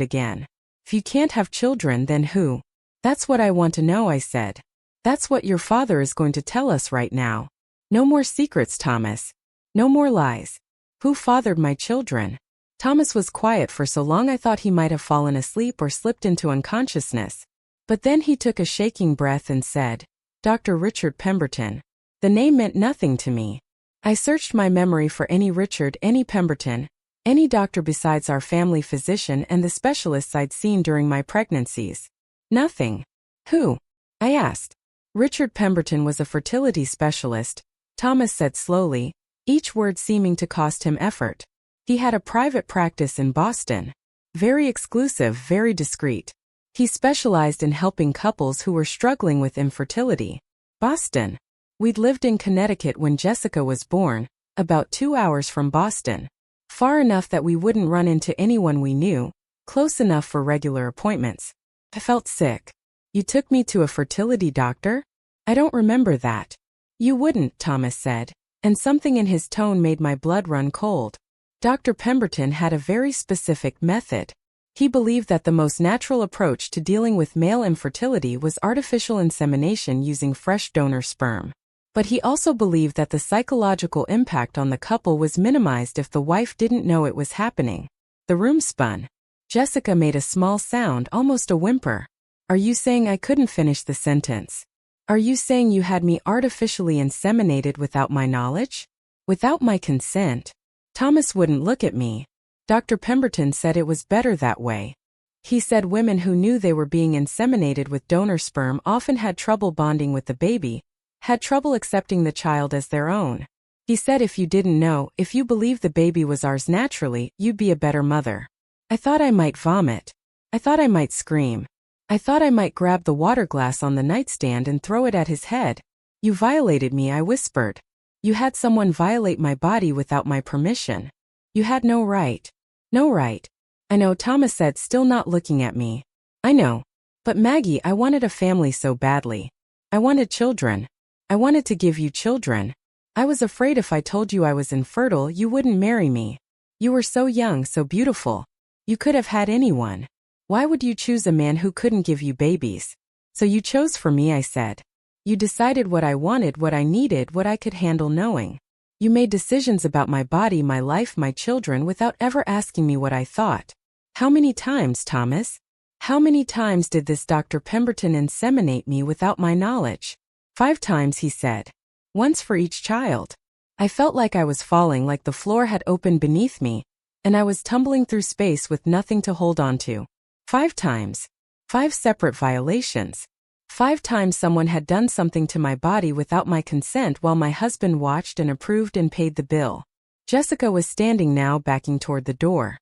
Speaker 1: again. If you can't have children, then who? That's what I want to know, I said. That's what your father is going to tell us right now. No more secrets, Thomas. No more lies. Who fathered my children? Thomas was quiet for so long I thought he might have fallen asleep or slipped into unconsciousness. But then he took a shaking breath and said, Dr. Richard Pemberton. The name meant nothing to me. I searched my memory for any Richard, any Pemberton, any doctor besides our family physician and the specialists I'd seen during my pregnancies. Nothing. Who? I asked. Richard Pemberton was a fertility specialist, Thomas said slowly, each word seeming to cost him effort. He had a private practice in Boston. Very exclusive, very discreet. He specialized in helping couples who were struggling with infertility. Boston. We'd lived in Connecticut when Jessica was born, about 2 hours from Boston. Far enough that we wouldn't run into anyone we knew, close enough for regular appointments. I felt sick. You took me to a fertility doctor? I don't remember that. You wouldn't, Thomas said, and something in his tone made my blood run cold. Dr. Pemberton had a very specific method. He believed that the most natural approach to dealing with male infertility was artificial insemination using fresh donor sperm. But he also believed that the psychological impact on the couple was minimized if the wife didn't know it was happening. The room spun. Jessica made a small sound, almost a whimper. Are you saying I couldn't finish the sentence? Are you saying you had me artificially inseminated without my knowledge? Without my consent? Thomas wouldn't look at me. Dr. Pemberton said it was better that way. He said women who knew they were being inseminated with donor sperm often had trouble bonding with the baby, had trouble accepting the child as their own. He said if you didn't know, if you believed the baby was ours naturally, you'd be a better mother. I thought I might vomit. I thought I might scream. I thought I might grab the water glass on the nightstand and throw it at his head. You violated me, I whispered. You had someone violate my body without my permission. You had no right. No right. I know, Thomas said, still not looking at me. I know. But Maggie, I wanted a family so badly. I wanted children. I wanted to give you children. I was afraid if I told you I was infertile, you wouldn't marry me. You were so young, so beautiful. You could have had anyone. Why would you choose a man who couldn't give you babies? So you chose for me, I said. You decided what I wanted, what I needed, what I could handle knowing. You made decisions about my body, my life, my children without ever asking me what I thought. How many times, Thomas? How many times did this Dr. Pemberton inseminate me without my knowledge? 5 times, he said. Once for each child. I felt like I was falling, like the floor had opened beneath me, and I was tumbling through space with nothing to hold on to. 5 times. 5 separate violations. 5 times someone had done something to my body without my consent while my husband watched and approved and paid the bill. Jessica was standing now, backing toward the door.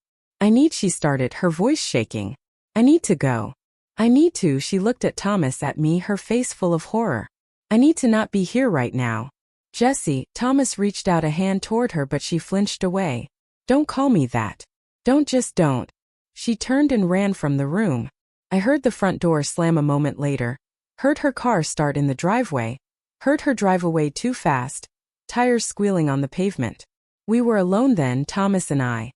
Speaker 1: She started, her voice shaking. I need to go. I need to, she looked at Thomas, at me, her face full of horror. I need to not be here right now. Jessie, Thomas reached out a hand toward her, but she flinched away. Don't call me that. Don't. She turned and ran from the room. I heard the front door slam a moment later, heard her car start in the driveway, heard her drive away too fast, tires squealing on the pavement. We were alone then, Thomas and I.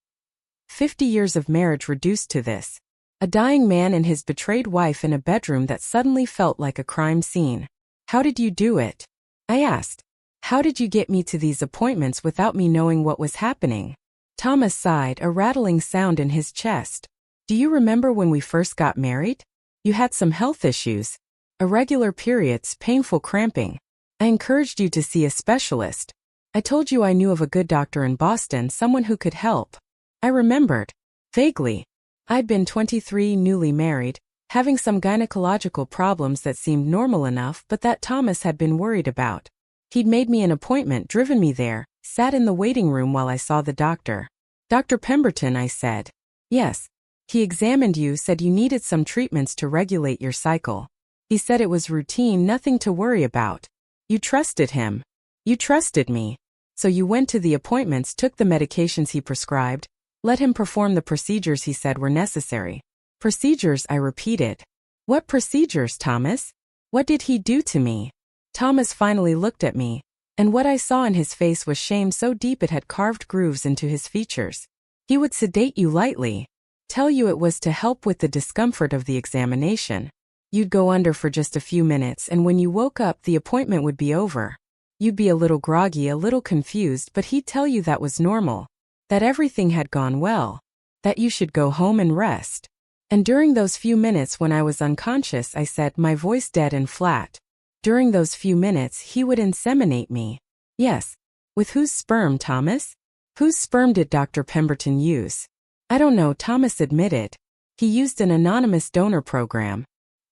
Speaker 1: 50 years of marriage reduced to this. A dying man and his betrayed wife in a bedroom that suddenly felt like a crime scene. How did you do it? I asked. How did you get me to these appointments without me knowing what was happening? Thomas sighed, a rattling sound in his chest. Do you remember when we first got married? You had some health issues. Irregular periods, painful cramping. I encouraged you to see a specialist. I told you I knew of a good doctor in Boston, someone who could help. I remembered. Vaguely. I'd been 23, newly married, having some gynecological problems that seemed normal enough but that Thomas had been worried about. He'd made me an appointment, driven me there, sat in the waiting room while I saw the doctor. Dr. Pemberton, I said. Yes. He examined you, said you needed some treatments to regulate your cycle. He said it was routine, nothing to worry about. You trusted him. You trusted me. So you went to the appointments, took the medications he prescribed, let him perform the procedures he said were necessary. Procedures, I repeated. What procedures, Thomas? What did he do to me? Thomas finally looked at me, and what I saw in his face was shame so deep it had carved grooves into his features. He would sedate you lightly, tell you it was to help with the discomfort of the examination. You'd go under for just a few minutes, and when you woke up, the appointment would be over. You'd be a little groggy, a little confused, but he'd tell you that was normal, that everything had gone well, that you should go home and rest. And during those few minutes when I was unconscious, I said, my voice dead and flat, during those few minutes he would inseminate me. Yes. With whose sperm, Thomas? Whose sperm did Dr. Pemberton use? I don't know, Thomas admitted. He used an anonymous donor program.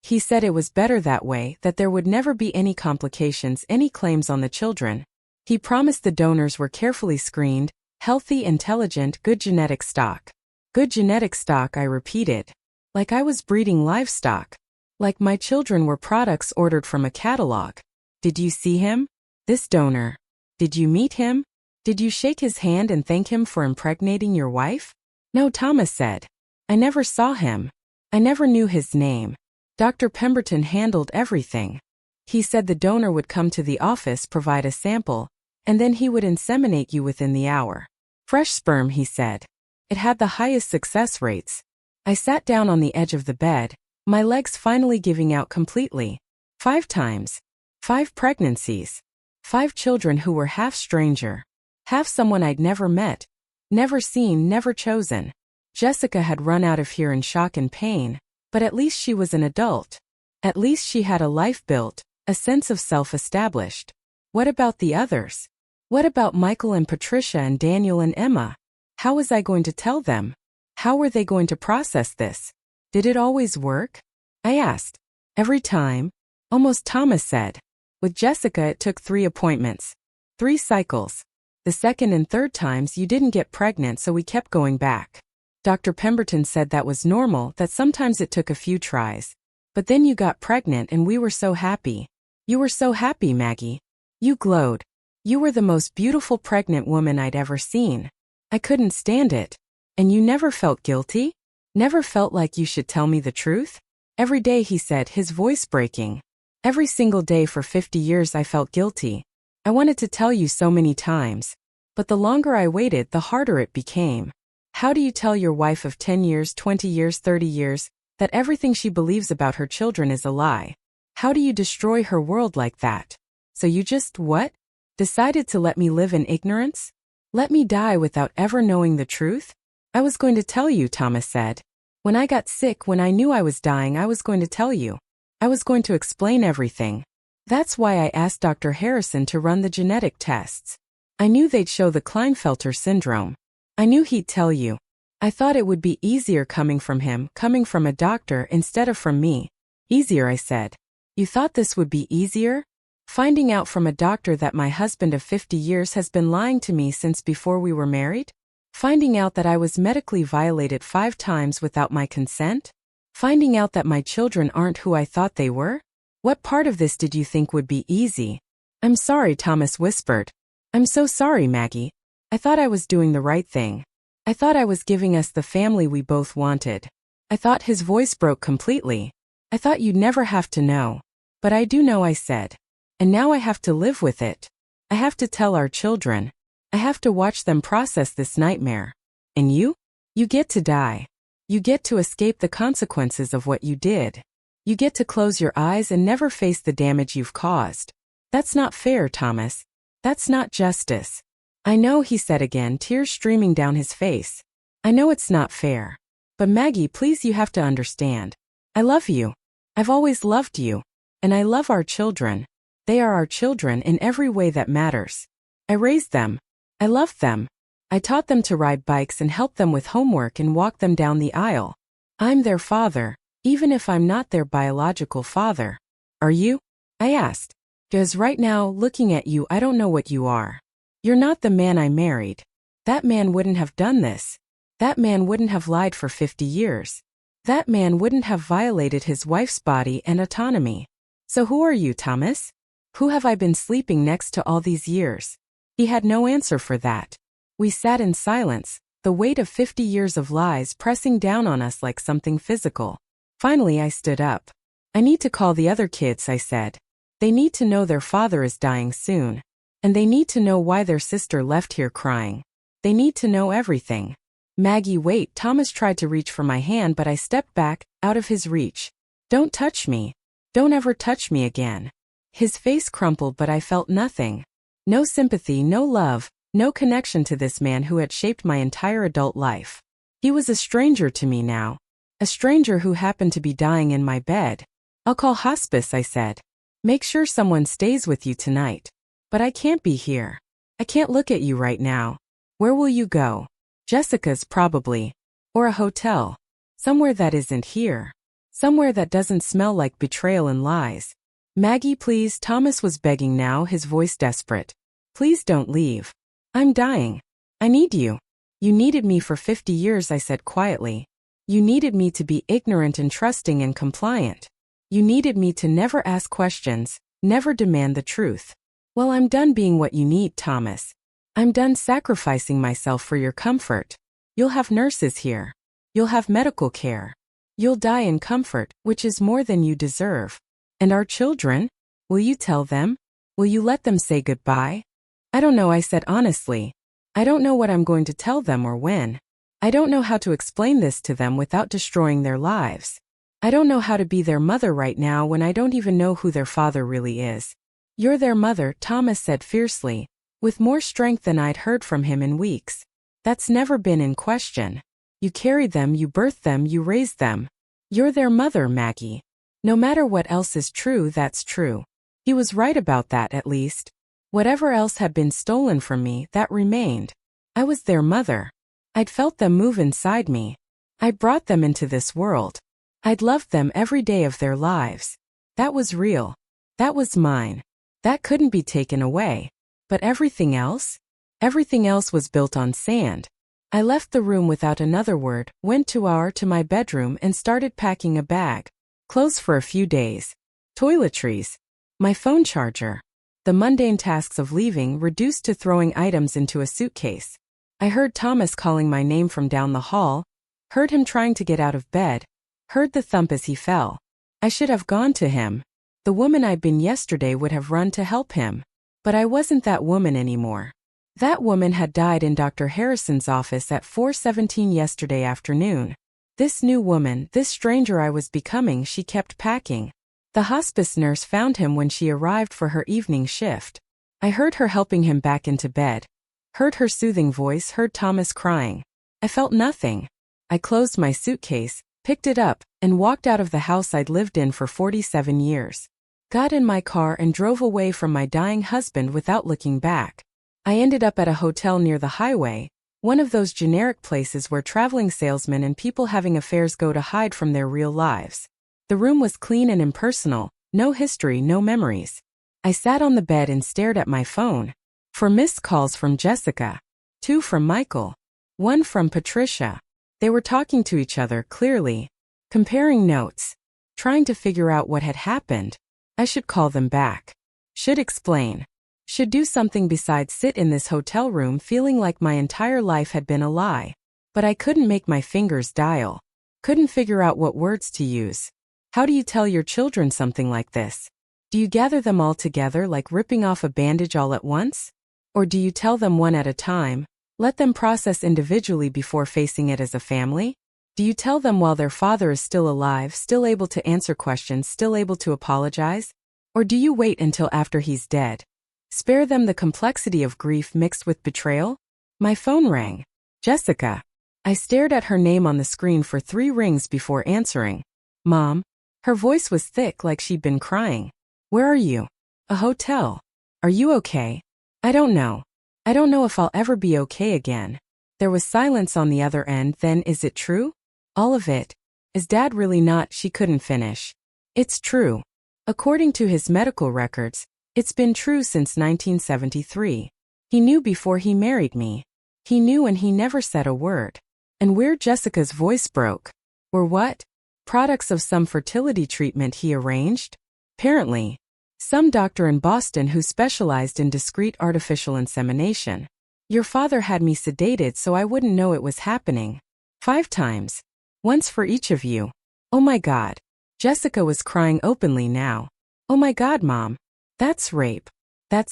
Speaker 1: He said it was better that way, that there would never be any complications, any claims on the children. He promised the donors were carefully screened, healthy, intelligent, good genetic stock. Good genetic stock, I repeated. Like I was breeding livestock. Like my children were products ordered from a catalog. Did you see him? This donor. Did you meet him? Did you shake his hand and thank him for impregnating your wife? No, Thomas said. I never saw him. I never knew his name. Dr. Pemberton handled everything. He said the donor would come to the office, provide a sample, and then he would inseminate you within the hour. Fresh sperm, he said. It had the highest success rates. I sat down on the edge of the bed, my legs finally giving out completely. 5 times. 5 pregnancies. 5 children who were half stranger. Half someone I'd never met, never seen, never chosen. Jessica had run out of here in shock and pain, but at least she was an adult. At least she had a life built, a sense of self established. What about the others? What about Michael and Patricia and Daniel and Emma? How was I going to tell them? How were they going to process this? Did it always work? I asked. Every time. Almost, Thomas said. With Jessica it took 3 appointments. 3 cycles. The second and third times you didn't get pregnant, so we kept going back. Dr. Pemberton said that was normal, that sometimes it took a few tries. But then you got pregnant and we were so happy. You were so happy, Maggie. You glowed. You were the most beautiful pregnant woman I'd ever seen. I couldn't stand it. And you never felt guilty? Never felt like you should tell me the truth? Every day, he said, his voice breaking. Every single day for 50 years I felt guilty. I wanted to tell you so many times. But the longer I waited, the harder it became. How do you tell your wife of 10 years, 20 years, 30 years, that everything she believes about her children is a lie? How do you destroy her world like that? So you just, what? Decided to let me live in ignorance? Let me die without ever knowing the truth? I was going to tell you, Thomas said. When I got sick, when I knew I was dying, I was going to tell you. I was going to explain everything. That's why I asked Dr. Harrison to run the genetic tests. I knew they'd show the Klinefelter syndrome. I knew he'd tell you. I thought it would be easier coming from him, coming from a doctor instead of from me. Easier, I said. You thought this would be easier? Finding out from a doctor that my husband of 50 years has been lying to me since before we were married? Finding out that I was medically violated 5 times without my consent? Finding out that my children aren't who I thought they were? What part of this did you think would be easy? I'm sorry, Thomas whispered. I'm so sorry, Maggie. I thought I was doing the right thing. I thought I was giving us the family we both wanted. I thought his voice broke completely. I thought you'd never have to know. But I do know, I said. And now I have to live with it. I have to tell our children. I have to watch them process this nightmare. And you? You get to die. You get to escape the consequences of what you did. You get to close your eyes and never face the damage you've caused. That's not fair, Thomas. That's not justice. I know, he said again, tears streaming down his face. I know it's not fair. But Maggie, please, you have to understand. I love you. I've always loved you. And I love our children. They are our children in every way that matters. I raised them. I loved them. I taught them to ride bikes and helped them with homework and walked them down the aisle. I'm their father, even if I'm not their biological father. Are you? I asked. Because right now, looking at you, I don't know what you are. You're not the man I married. That man wouldn't have done this. That man wouldn't have lied for 50 years. That man wouldn't have violated his wife's body and autonomy. So who are you, Thomas? Who have I been sleeping next to all these years? He had no answer for that. We sat in silence, the weight of 50 years of lies pressing down on us like something physical. Finally, I stood up. I need to call the other kids, I said. They need to know their father is dying soon. And they need to know why their sister left here crying. They need to know everything. Maggie, wait, Thomas tried to reach for my hand, but I stepped back, out of his reach. Don't touch me. Don't ever touch me again. His face crumpled, but I felt nothing. No sympathy, no love, no connection to this man who had shaped my entire adult life. He was a stranger to me now. A stranger who happened to be dying in my bed. I'll call hospice, I said. Make sure someone stays with you tonight. But I can't be here. I can't look at you right now. Where will you go? Jessica's probably. Or a hotel. Somewhere that isn't here. Somewhere that doesn't smell like betrayal and lies. Maggie, please, Thomas was begging now, his voice desperate. Please don't leave. I'm dying. I need you. You needed me for 50 years, I said quietly. You needed me to be ignorant and trusting and compliant. You needed me to never ask questions, never demand the truth. Well, I'm done being what you need, Thomas. I'm done sacrificing myself for your comfort. You'll have nurses here. You'll have medical care. You'll die in comfort, which is more than you deserve. And our children? Will you tell them? Will you let them say goodbye? I don't know, I said honestly. I don't know what I'm going to tell them or when. I don't know how to explain this to them without destroying their lives. I don't know how to be their mother right now when I don't even know who their father really is. You're their mother, Thomas said fiercely, with more strength than I'd heard from him in weeks. That's never been in question. You carried them, you birthed them, you raised them. You're their mother, Maggie. No matter what else is true, that's true. He was right about that, at least. Whatever else had been stolen from me, that remained. I was their mother. I'd felt them move inside me. I brought them into this world. I'd loved them every day of their lives. That was real. That was mine. That couldn't be taken away. But everything else? Everything else was built on sand. I left the room without another word, went to my bedroom and started packing a bag. Clothes for a few days. Toiletries. My phone charger. The mundane tasks of leaving reduced to throwing items into a suitcase. I heard Thomas calling my name from down the hall, heard him trying to get out of bed, heard the thump as he fell. I should have gone to him. The woman I'd been yesterday would have run to help him. But I wasn't that woman anymore. That woman had died in Dr. Harrison's office at 4:17 yesterday afternoon. This new woman, this stranger I was becoming, she kept packing. The hospice nurse found him when she arrived for her evening shift. I heard her helping him back into bed. Heard her soothing voice, heard Thomas crying. I felt nothing. I closed my suitcase, picked it up, and walked out of the house I'd lived in for 47 years. Got in my car and drove away from my dying husband without looking back. I ended up at a hotel near the highway, one of those generic places where traveling salesmen and people having affairs go to hide from their real lives. The room was clean and impersonal, no history, no memories. I sat on the bed and stared at my phone. 4 missed calls from Jessica. 2 from Michael. 1 from Patricia. They were talking to each other clearly, comparing notes, trying to figure out what had happened. I should call them back. Should explain. Should do something besides sit in this hotel room feeling like my entire life had been a lie. But I couldn't make my fingers dial. Couldn't figure out what words to use. How do you tell your children something like this? Do you gather them all together like ripping off a bandage all at once? Or do you tell them one at a time, let them process individually before facing it as a family? Do you tell them while their father is still alive, still able to answer questions, still able to apologize? Or do you wait until after he's dead? Spare them the complexity of grief mixed with betrayal? My phone rang. Jessica. I stared at her name on the screen for 3 rings before answering. Mom. Her voice was thick like she'd been crying. Where are you? A hotel. Are you okay? I don't know. I don't know if I'll ever be okay again. There was silence on the other end. Then is it true? All of it. Is Dad really not? She couldn't finish. It's true. According to his medical records, it's been true since 1973. He knew before he married me. He knew and he never said a word. And where Jessica's voice broke. Were what? Products of some fertility treatment he arranged? Apparently. Some doctor in Boston who specialized in discreet artificial insemination. Your father had me sedated so I wouldn't know it was happening. 5 times. Once for each of you. Oh my God. Jessica was crying openly now. Oh my God, Mom. That's rape.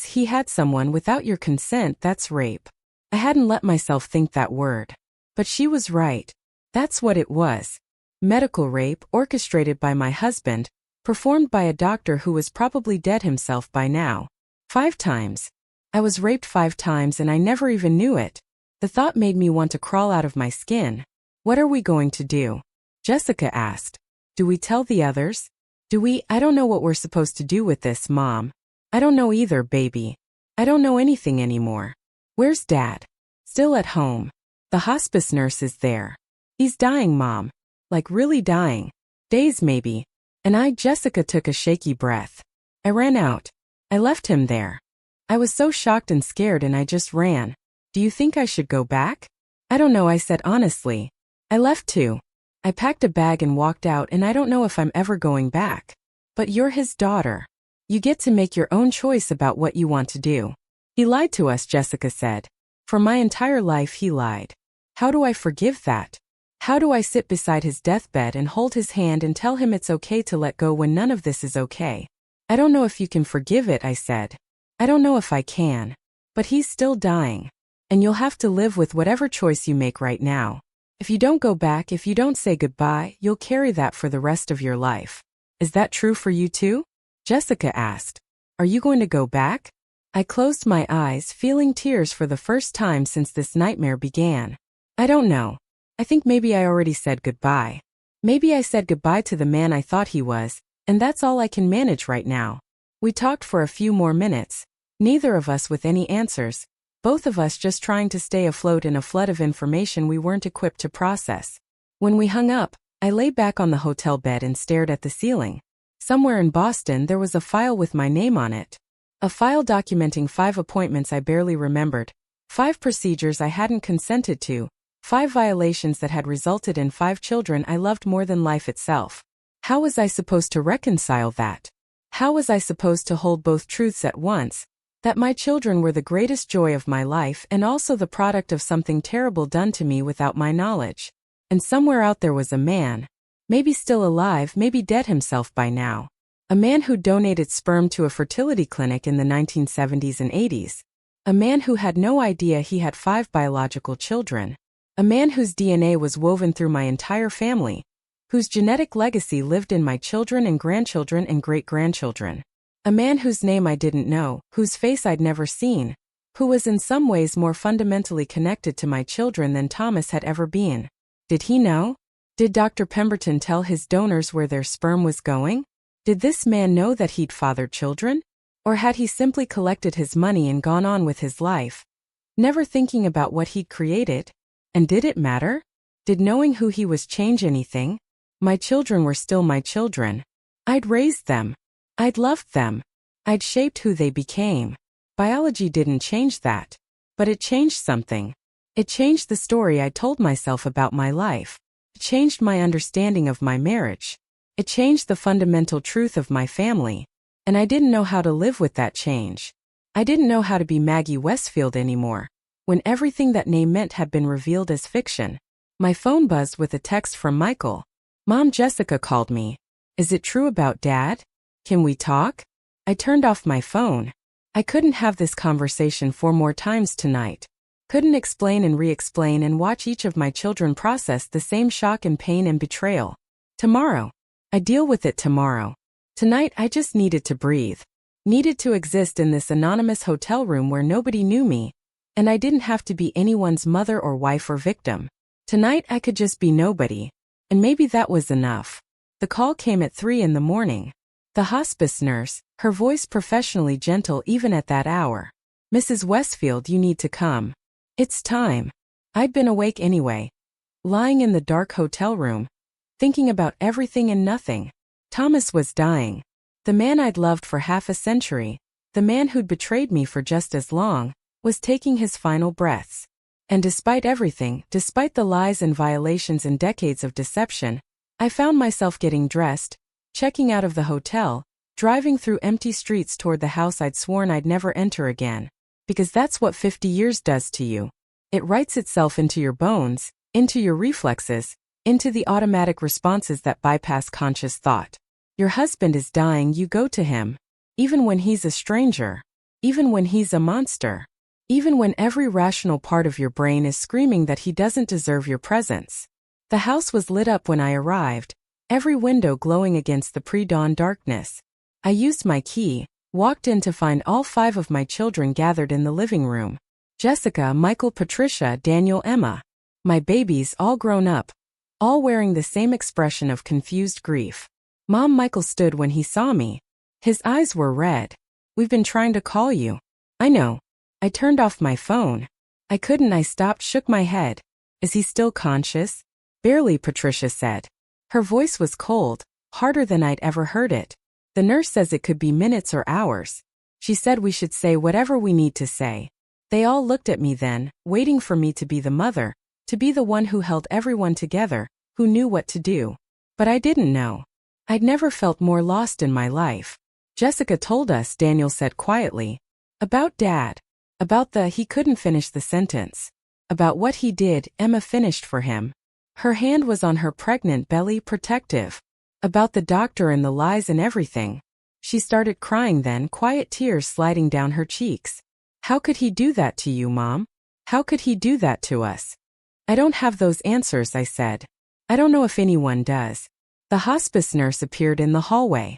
Speaker 1: He had someone without your consent. That's rape. I hadn't let myself think that word. But she was right. That's what it was. Medical rape orchestrated by my husband, performed by a doctor who was probably dead himself by now. 5 times. I was raped 5 times and I never even knew it. The thought made me want to crawl out of my skin. What are we going to do? Jessica asked. Do we tell the others? I don't know what we're supposed to do with this, Mom. I don't know either, baby. I don't know anything anymore. Where's Dad? Still at home. The hospice nurse is there. He's dying, Mom. Like really dying. Days maybe. And Jessica took a shaky breath. I ran out. I left him there. I was so shocked and scared and I just ran. Do you think I should go back? I don't know, I said honestly. I left too. I packed a bag and walked out and I don't know if I'm ever going back. But you're his daughter. You get to make your own choice about what you want to do. He lied to us, Jessica said. For my entire life he lied. How do I forgive that? How do I sit beside his deathbed and hold his hand and tell him it's okay to let go when none of this is okay? I don't know if you can forgive it, I said. I don't know if I can. But he's still dying. And you'll have to live with whatever choice you make right now. If you don't go back, if you don't say goodbye, you'll carry that for the rest of your life. Is that true for you too? Jessica asked. Are you going to go back? I closed my eyes, feeling tears for the first time since this nightmare began. I don't know. I think maybe I already said goodbye. Maybe I said goodbye to the man I thought he was, and that's all I can manage right now. We talked for a few more minutes, neither of us with any answers, both of us just trying to stay afloat in a flood of information we weren't equipped to process. When we hung up, I lay back on the hotel bed and stared at the ceiling. Somewhere in Boston there was a file with my name on it. A file documenting 5 appointments I barely remembered, 5 procedures I hadn't consented to, 5 violations that had resulted in 5 children I loved more than life itself. How was I supposed to reconcile that? How was I supposed to hold both truths at once? That my children were the greatest joy of my life and also the product of something terrible done to me without my knowledge. And somewhere out there was a man, maybe still alive, maybe dead himself by now. A man who donated sperm to a fertility clinic in the 1970s and 80s. A man who had no idea he had 5 biological children. A man whose DNA was woven through my entire family, whose genetic legacy lived in my children and grandchildren and great-grandchildren. A man whose name I didn't know, whose face I'd never seen, who was in some ways more fundamentally connected to my children than Thomas had ever been. Did he know? Did Dr. Pemberton tell his donors where their sperm was going? Did this man know that he'd fathered children? Or had he simply collected his money and gone on with his life, never thinking about what he'd created? And did it matter? Did knowing who he was change anything? My children were still my children. I'd raised them. I'd loved them. I'd shaped who they became. Biology didn't change that. But it changed something. It changed the story I told myself about my life. It changed my understanding of my marriage. It changed the fundamental truth of my family. And I didn't know how to live with that change. I didn't know how to be Maggie Westfield anymore, when everything that name meant had been revealed as fiction. My phone buzzed with a text from Michael. Mom, Jessica called me. Is it true about Dad? Can we talk? I turned off my phone. I couldn't have this conversation 4 more times tonight. Couldn't explain and re-explain and watch each of my children process the same shock and pain and betrayal. Tomorrow. I deal with it tomorrow. Tonight I just needed to breathe. Needed to exist in this anonymous hotel room where nobody knew me. And I didn't have to be anyone's mother or wife or victim. Tonight I could just be nobody. And maybe that was enough. The call came at 3 in the morning. The hospice nurse, her voice professionally gentle even at that hour. Mrs. Westfield, you need to come. It's time. I'd been awake anyway. Lying in the dark hotel room, thinking about everything and nothing. Thomas was dying. The man I'd loved for half a century, the man who'd betrayed me for just as long, was taking his final breaths. And despite everything, despite the lies and violations and decades of deception, I found myself getting dressed, checking out of the hotel, driving through empty streets toward the house I'd sworn I'd never enter again. Because that's what 50 years does to you. It writes itself into your bones, into your reflexes, into the automatic responses that bypass conscious thought. Your husband is dying, you go to him. Even when he's a stranger. Even when he's a monster. Even when every rational part of your brain is screaming that he doesn't deserve your presence. The house was lit up when I arrived, every window glowing against the pre-dawn darkness. I used my key, walked in to find all 5 of my children gathered in the living room. Jessica, Michael, Patricia, Daniel, Emma. My babies all grown up, all wearing the same expression of confused grief. Mom, Michael stood when he saw me. His eyes were red. We've been trying to call you. I know. I turned off my phone. I couldn't. I stopped, shook my head. Is he still conscious? Barely, Patricia said. Her voice was cold, harder than I'd ever heard it. The nurse says it could be minutes or hours. She said we should say whatever we need to say. They all looked at me then, waiting for me to be the mother, to be the one who held everyone together, who knew what to do. But I didn't know. I'd never felt more lost in my life. Jessica told us, Daniel said quietly. About Dad. About he couldn't finish the sentence. About what he did, Emma finished for him. Her hand was on her pregnant belly, protective. About the doctor and the lies and everything. She started crying then, quiet tears sliding down her cheeks. How could he do that to you, Mom? How could he do that to us? I don't have those answers, I said. I don't know if anyone does. The hospice nurse appeared in the hallway.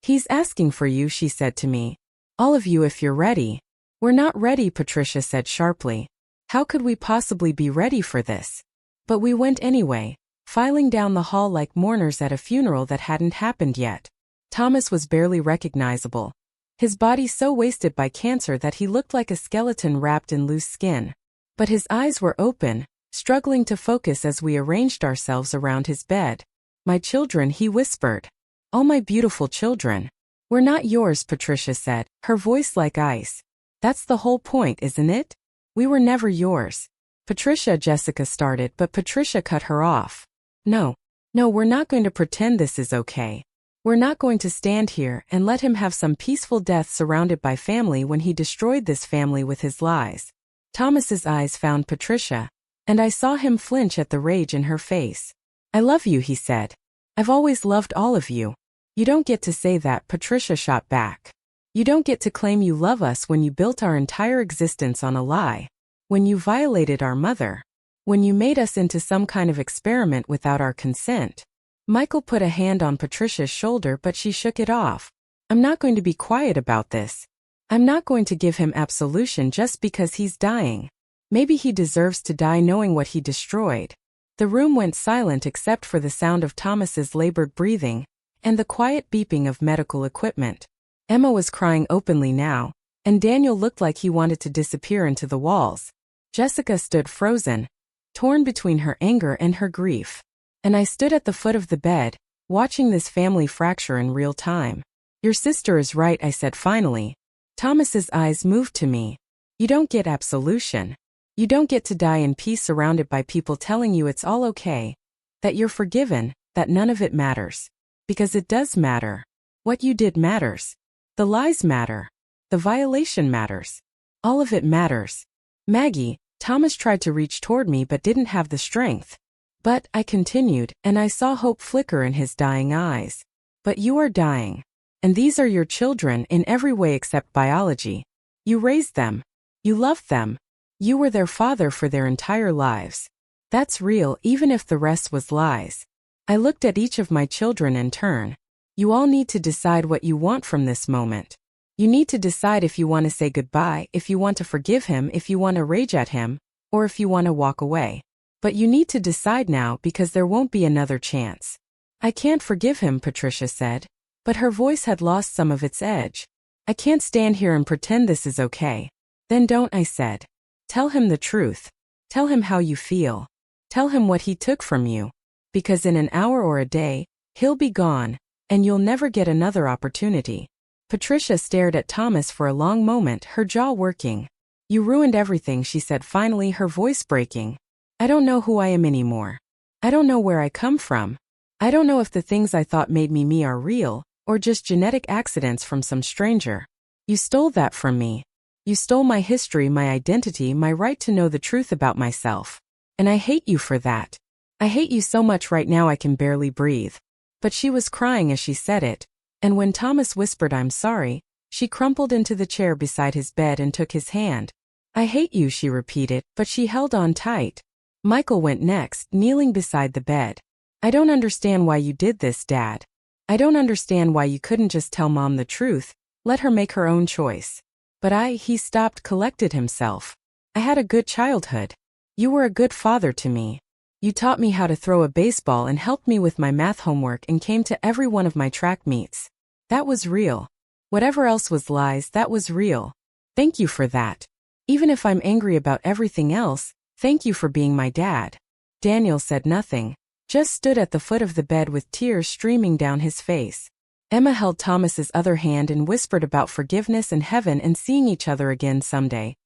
Speaker 1: He's asking for you, she said to me. All of you if you're ready. We're not ready, Patricia said sharply. How could we possibly be ready for this? But we went anyway, filing down the hall like mourners at a funeral that hadn't happened yet. Thomas was barely recognizable. His body so wasted by cancer that he looked like a skeleton wrapped in loose skin. But his eyes were open, struggling to focus as we arranged ourselves around his bed. My children, he whispered. All my beautiful children. We're not yours, Patricia said, her voice like ice. That's the whole point, isn't it? We were never yours. Patricia, Jessica started, but Patricia cut her off. No, we're not going to pretend this is okay. We're not going to stand here and let him have some peaceful death surrounded by family when he destroyed this family with his lies. Thomas's eyes found Patricia, and I saw him flinch at the rage in her face. I love you, he said. I've always loved all of you. You don't get to say that, Patricia shot back. You don't get to claim you love us when you built our entire existence on a lie. When you violated our mother. When you made us into some kind of experiment without our consent. Michael put a hand on Patricia's shoulder, but she shook it off. I'm not going to be quiet about this. I'm not going to give him absolution just because he's dying. Maybe he deserves to die knowing what he destroyed. The room went silent except for the sound of Thomas's labored breathing and the quiet beeping of medical equipment. Emma was crying openly now, and Daniel looked like he wanted to disappear into the walls. Jessica stood frozen, torn between her anger and her grief. And I stood at the foot of the bed, watching this family fracture in real time. Your sister is right, I said finally. Thomas's eyes moved to me. You don't get absolution. You don't get to die in peace surrounded by people telling you it's all okay, that you're forgiven, that none of it matters. Because it does matter. What you did matters. The lies matter. The violation matters. All of it matters. Maggie, Thomas tried to reach toward me but didn't have the strength. But, I continued, and I saw hope flicker in his dying eyes. But you are dying. And these are your children in every way except biology. You raised them. You loved them. You were their father for their entire lives. That's real even if the rest was lies. I looked at each of my children in turn. You all need to decide what you want from this moment. You need to decide if you want to say goodbye, if you want to forgive him, if you want to rage at him, or if you want to walk away. But you need to decide now because there won't be another chance. I can't forgive him, Patricia said. But her voice had lost some of its edge. I can't stand here and pretend this is okay. Then don't, I said. Tell him the truth. Tell him how you feel. Tell him what he took from you. Because in an hour or a day, he'll be gone, and you'll never get another opportunity. Patricia stared at Thomas for a long moment, her jaw working. You ruined everything, she said finally, her voice breaking. I don't know who I am anymore. I don't know where I come from. I don't know if the things I thought made me me are real, or just genetic accidents from some stranger. You stole that from me. You stole my history, my identity, my right to know the truth about myself. And I hate you for that. I hate you so much right now I can barely breathe. But she was crying as she said it, and when Thomas whispered I'm sorry, she crumpled into the chair beside his bed and took his hand. I hate you, she repeated, but she held on tight. Michael went next, kneeling beside the bed. I don't understand why you did this, Dad. I don't understand why you couldn't just tell Mom the truth, let her make her own choice. But he stopped, collected himself. I had a good childhood. You were a good father to me. You taught me how to throw a baseball and helped me with my math homework and came to every one of my track meets. That was real. Whatever else was lies, that was real. Thank you for that. Even if I'm angry about everything else, thank you for being my dad. Daniel said nothing, just stood at the foot of the bed with tears streaming down his face. Emma held Thomas's other hand and whispered about forgiveness and heaven and seeing each other again someday,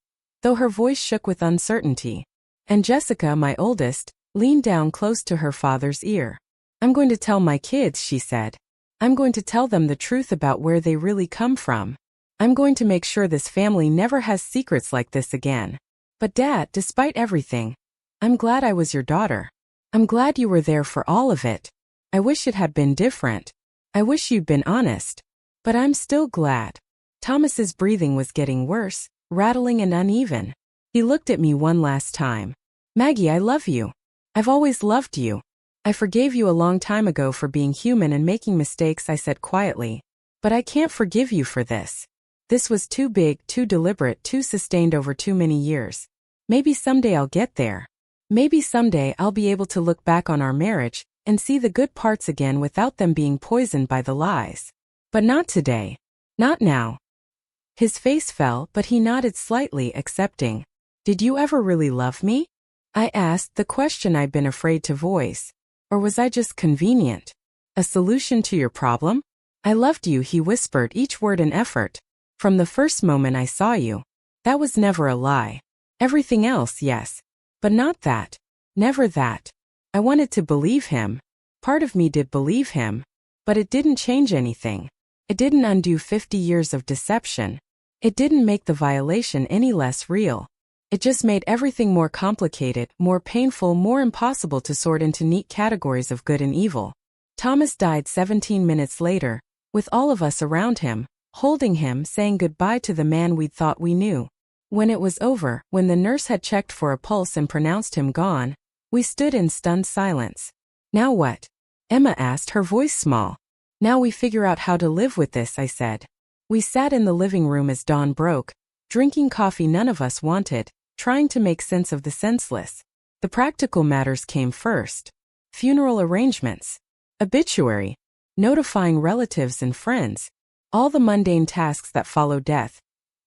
Speaker 1: though her voice shook with uncertainty. And Jessica, my oldest, leaned down close to her father's ear. I'm going to tell my kids, she said. I'm going to tell them the truth about where they really come from. I'm going to make sure this family never has secrets like this again. But Dad, despite everything, I'm glad I was your daughter. I'm glad you were there for all of it. I wish it had been different. I wish you'd been honest. But I'm still glad. Thomas's breathing was getting worse, rattling and uneven. He looked at me one last time. Maggie, I love you. I've always loved you. I forgave you a long time ago for being human and making mistakes, I said quietly. But I can't forgive you for this. This was too big, too deliberate, too sustained over too many years. Maybe someday I'll get there. Maybe someday I'll be able to look back on our marriage and see the good parts again without them being poisoned by the lies. But not today. Not now. His face fell, but he nodded slightly, accepting. Did you ever really love me? I asked, the question I'd been afraid to voice. Or was I just convenient? A solution to your problem? I loved you, he whispered, each word an effort. From the first moment I saw you. That was never a lie. Everything else, yes. But not that. Never that. I wanted to believe him. Part of me did believe him. But it didn't change anything. It didn't undo 50 years of deception. It didn't make the violation any less real. It just made everything more complicated, more painful, more impossible to sort into neat categories of good and evil. Thomas died 17 minutes later, with all of us around him, holding him, saying goodbye to the man we'd thought we knew. When it was over, when the nurse had checked for a pulse and pronounced him gone, we stood in stunned silence. Now what? Emma asked, her voice small. Now we figure out how to live with this, I said. We sat in the living room as dawn broke, drinking coffee none of us wanted, trying to make sense of the senseless. The practical matters came first. Funeral arrangements, obituary, notifying relatives and friends, all the mundane tasks that follow death,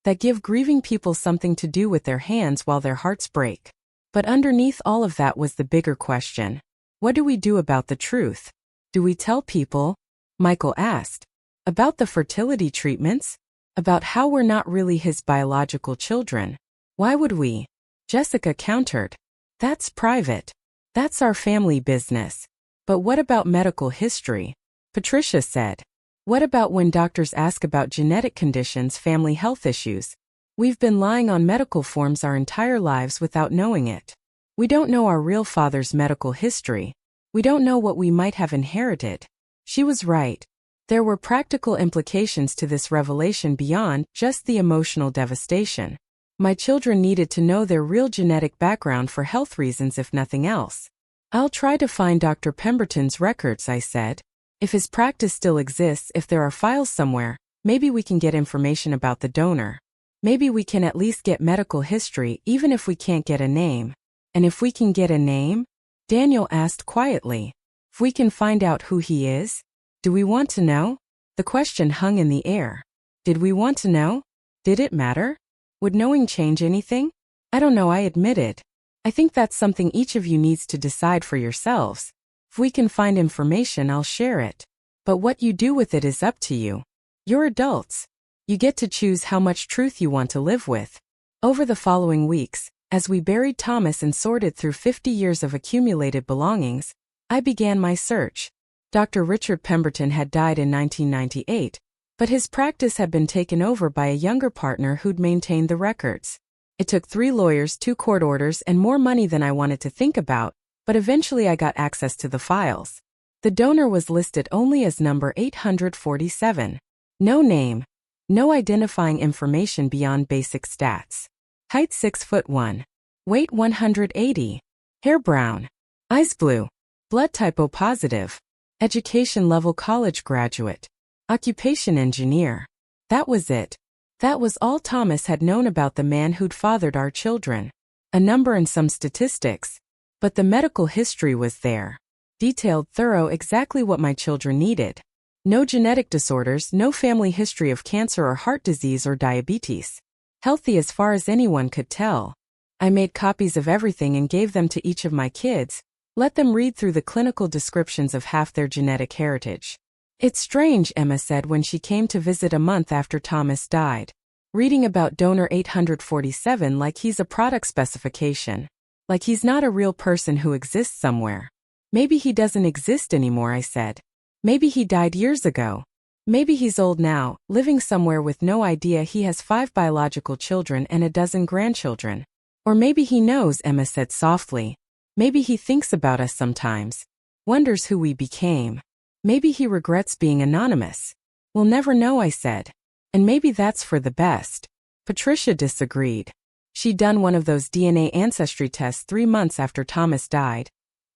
Speaker 1: that give grieving people something to do with their hands while their hearts break. But underneath all of that was the bigger question. What do we do about the truth? Do we tell people? Michael asked. About the fertility treatments? About how we're not really his biological children? Why would we? Jessica countered. That's private. That's our family business. But what about medical history? Patricia said. What about when doctors ask about genetic conditions, family health issues? We've been lying on medical forms our entire lives without knowing it. We don't know our real father's medical history. We don't know what we might have inherited. She was right. There were practical implications to this revelation beyond just the emotional devastation. My children needed to know their real genetic background for health reasons if nothing else. I'll try to find Dr. Pemberton's records, I said. If his practice still exists, if there are files somewhere, maybe we can get information about the donor. Maybe we can at least get medical history even if we can't get a name. And if we can get a name? Daniel asked quietly. If we can find out who he is? Do we want to know? The question hung in the air. Did we want to know? Did it matter? Would knowing change anything? I don't know, I admitted. I think that's something each of you needs to decide for yourselves. If we can find information, I'll share it. But what you do with it is up to you. You're adults. You get to choose how much truth you want to live with. Over the following weeks, as we buried Thomas and sorted through 50 years of accumulated belongings, I began my search. Dr. Richard Pemberton had died in 1998, but his practice had been taken over by a younger partner who'd maintained the records. It took 3 lawyers, 2 court orders, and more money than I wanted to think about, but eventually I got access to the files. The donor was listed only as number 847. No name. No identifying information beyond basic stats. Height 6'1". Weight 180. Hair brown. Eyes blue. Blood type O positive. Education level college graduate. Occupation engineer. That was it. That was all Thomas had known about the man who'd fathered our children. A number and some statistics. But the medical history was there. Detailed, thorough, exactly what my children needed. No genetic disorders, no family history of cancer or heart disease or diabetes. Healthy as far as anyone could tell. I made copies of everything and gave them to each of my kids. Let them read through the clinical descriptions of half their genetic heritage. It's strange, Emma said when she came to visit a month after Thomas died. Reading about donor 847 like he's a product specification. Like he's not a real person who exists somewhere. Maybe he doesn't exist anymore, I said. Maybe he died years ago. Maybe he's old now, living somewhere with no idea he has 5 biological children and a dozen grandchildren. Or maybe he knows, Emma said softly. Maybe he thinks about us sometimes. Wonders who we became. Maybe he regrets being anonymous. We'll never know, I said. And maybe that's for the best. Patricia disagreed. She'd done one of those DNA ancestry tests 3 months after Thomas died.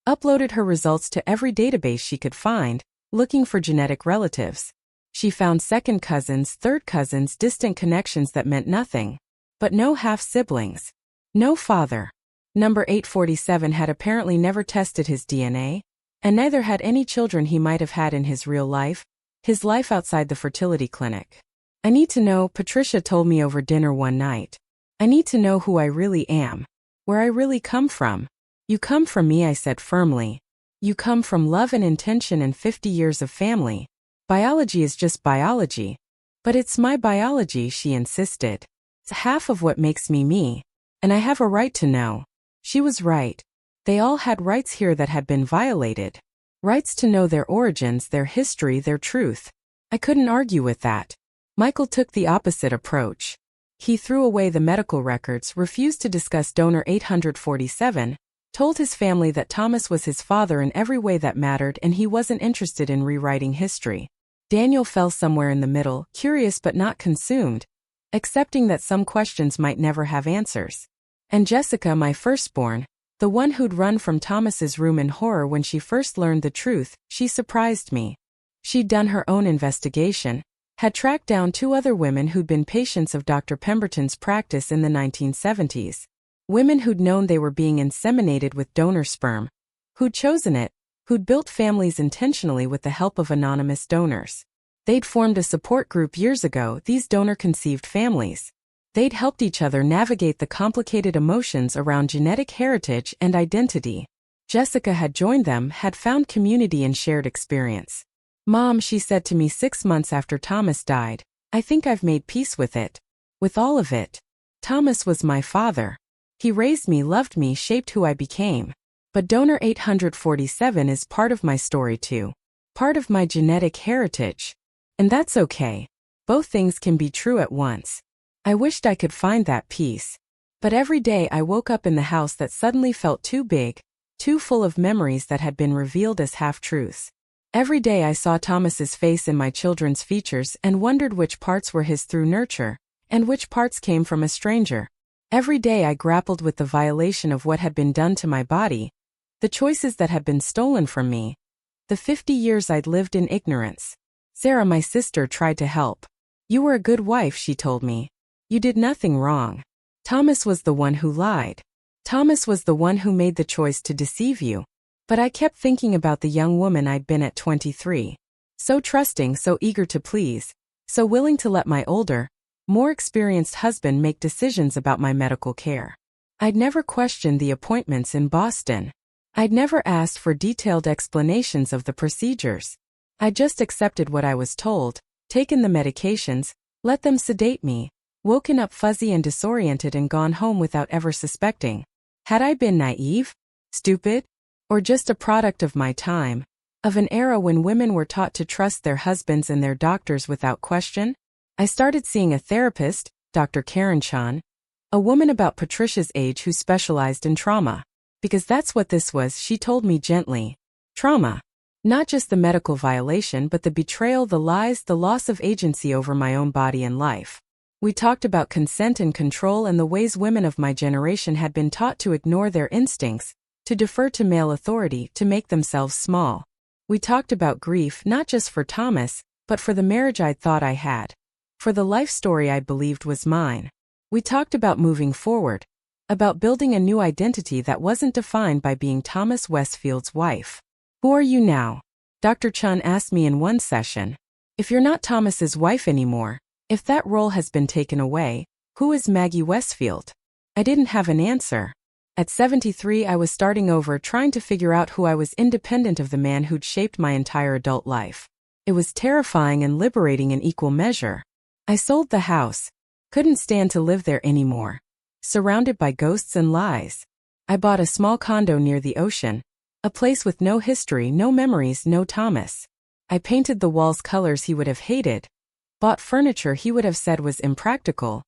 Speaker 1: Uploaded her results to every database she could find, looking for genetic relatives. She found second cousins, third cousins, distant connections that meant nothing. But no half-siblings. No father. Number 847 had apparently never tested his DNA, and neither had any children he might have had in his real life, his life outside the fertility clinic. I need to know, Patricia told me over dinner one night. I need to know who I really am, where I really come from. You come from me, I said firmly. You come from love and intention and 50 years of family. Biology is just biology. But it's my biology, she insisted. It's half of what makes me me, and I have a right to know. She was right. They all had rights here that had been violated. Rights to know their origins, their history, their truth. I couldn't argue with that. Michael took the opposite approach. He threw away the medical records, refused to discuss donor 847, told his family that Thomas was his father in every way that mattered and he wasn't interested in rewriting history. Daniel fell somewhere in the middle, curious but not consumed, accepting that some questions might never have answers. And Jessica, my firstborn, the one who'd run from Thomas's room in horror when she first learned the truth, she surprised me. She'd done her own investigation, had tracked down 2 other women who'd been patients of Dr. Pemberton's practice in the 1970s. Women who'd known they were being inseminated with donor sperm, who'd chosen it, who'd built families intentionally with the help of anonymous donors. They'd formed a support group years ago, these donor-conceived families. They'd helped each other navigate the complicated emotions around genetic heritage and identity. Jessica had joined them, had found community and shared experience. "Mom," she said to me 6 months after Thomas died, "I think I've made peace with it. With all of it. Thomas was my father. He raised me, loved me, shaped who I became. But donor 847 is part of my story too. Part of my genetic heritage. And that's okay. Both things can be true at once." I wished I could find that peace. But every day I woke up in the house that suddenly felt too big, too full of memories that had been revealed as half-truths. Every day I saw Thomas's face in my children's features and wondered which parts were his through nurture, and which parts came from a stranger. Every day I grappled with the violation of what had been done to my body, the choices that had been stolen from me, the 50 years I'd lived in ignorance. "Sarah," my sister, tried to help. "You were a good wife," she told me. "You did nothing wrong. Thomas was the one who lied. Thomas was the one who made the choice to deceive you." But I kept thinking about the young woman I'd been at 23. So trusting, so eager to please, so willing to let my older, more experienced husband make decisions about my medical care. I'd never questioned the appointments in Boston. I'd never asked for detailed explanations of the procedures. I just accepted what I was told, taken the medications, let them sedate me, woken up fuzzy and disoriented and gone home without ever suspecting. Had I been naive? Stupid? Or just a product of my time, of an era when women were taught to trust their husbands and their doctors without question? I started seeing a therapist, Dr. Karen Chan, a woman about Patricia's age who specialized in trauma. Because that's what this was, she told me gently. Trauma. Not just the medical violation, but the betrayal, the lies, the loss of agency over my own body and life. We talked about consent and control and the ways women of my generation had been taught to ignore their instincts, to defer to male authority, to make themselves small. We talked about grief, not just for Thomas, but for the marriage I'd thought I had, for the life story I believed was mine. We talked about moving forward, about building a new identity that wasn't defined by being Thomas Westfield's wife. "Who are you now?" Dr. Chun asked me in one session. "If you're not Thomas's wife anymore, if that role has been taken away, who is Maggie Westfield?" I didn't have an answer. At 73, I was starting over, trying to figure out who I was independent of the man who'd shaped my entire adult life. It was terrifying and liberating in equal measure. I sold the house. Couldn't stand to live there anymore. Surrounded by ghosts and lies. I bought a small condo near the ocean, a place with no history, no memories, no Thomas. I painted the walls colors he would have hated, bought furniture he would have said was impractical,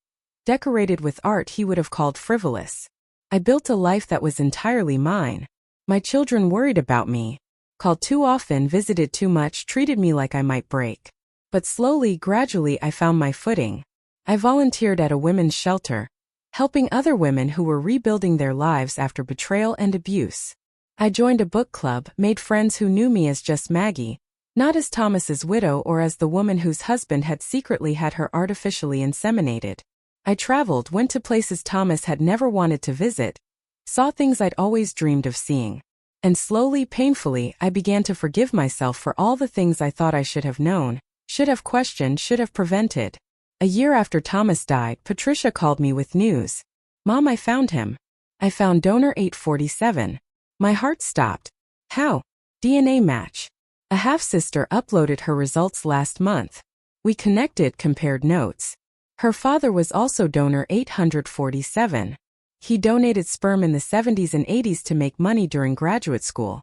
Speaker 1: decorated with art he would have called frivolous. I built a life that was entirely mine. My children worried about me, called too often, visited too much, treated me like I might break. But slowly, gradually, I found my footing. I volunteered at a women's shelter, helping other women who were rebuilding their lives after betrayal and abuse. I joined a book club, made friends who knew me as just Maggie, not as Thomas's widow or as the woman whose husband had secretly had her artificially inseminated. I traveled, went to places Thomas had never wanted to visit, saw things I'd always dreamed of seeing. And slowly, painfully, I began to forgive myself for all the things I thought I should have known, should have questioned, should have prevented. A year after Thomas died, Patricia called me with news. "Mom, I found him. I found donor 847. My heart stopped. How? DNA match. A half-sister uploaded her results last month. We connected, compared notes. Her father was also donor 847. He donated sperm in the 70s and 80s to make money during graduate school.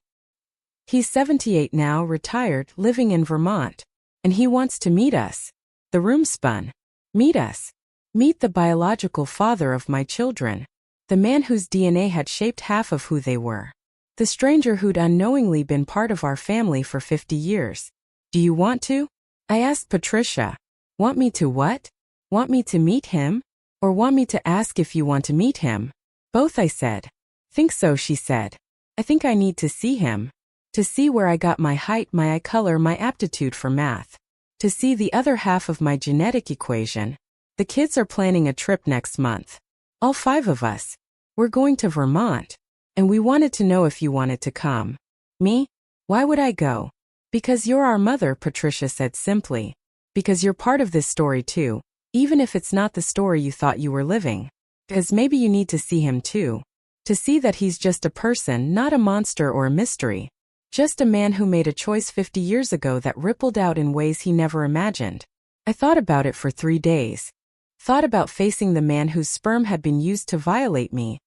Speaker 1: He's 78 now, retired, living in Vermont. And he wants to meet us." The room spun. Meet us. Meet the biological father of my children. The man whose DNA had shaped half of who they were. The stranger who'd unknowingly been part of our family for 50 years. "Do you want to?" I asked Patricia. "Want me to what? Want me to meet him? Or want me to ask if you want to meet him?" "Both," I said. "Think so," she said. "I think I need to see him." To see where I got my height, my eye color, my aptitude for math. To see the other half of my genetic equation. The kids are planning a trip next month. All 5 of us. We're going to Vermont. And we wanted to know if you wanted to come. Me? Why would I go? Because you're our mother, Patricia said simply. Because you're part of this story too, even if it's not the story you thought you were living. Because maybe you need to see him too. To see that he's just a person, not a monster or a mystery. Just a man who made a choice 50 years ago that rippled out in ways he never imagined. I thought about it for 3 days. Thought about facing the man whose sperm had been used to violate me,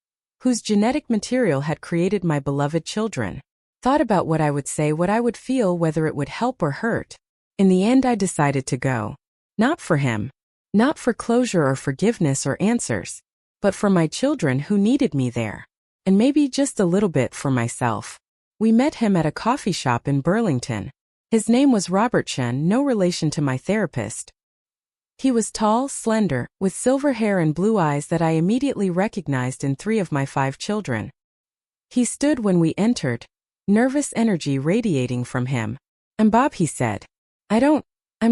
Speaker 1: whose genetic material had created my beloved children. Thought about what I would say, what I would feel, whether it would help or hurt. In the end, I decided to go. Not for him. Not for closure or forgiveness or answers. But for my children who needed me there. And maybe just a little bit for myself. We met him at a coffee shop in Burlington. His name was Robert Chen, no relation to my therapist. He was tall, slender, with silver hair and blue eyes that I immediately recognized in 3 of my 5 children. He stood when we entered, nervous energy radiating from him. "I'm Bob," he said. I'm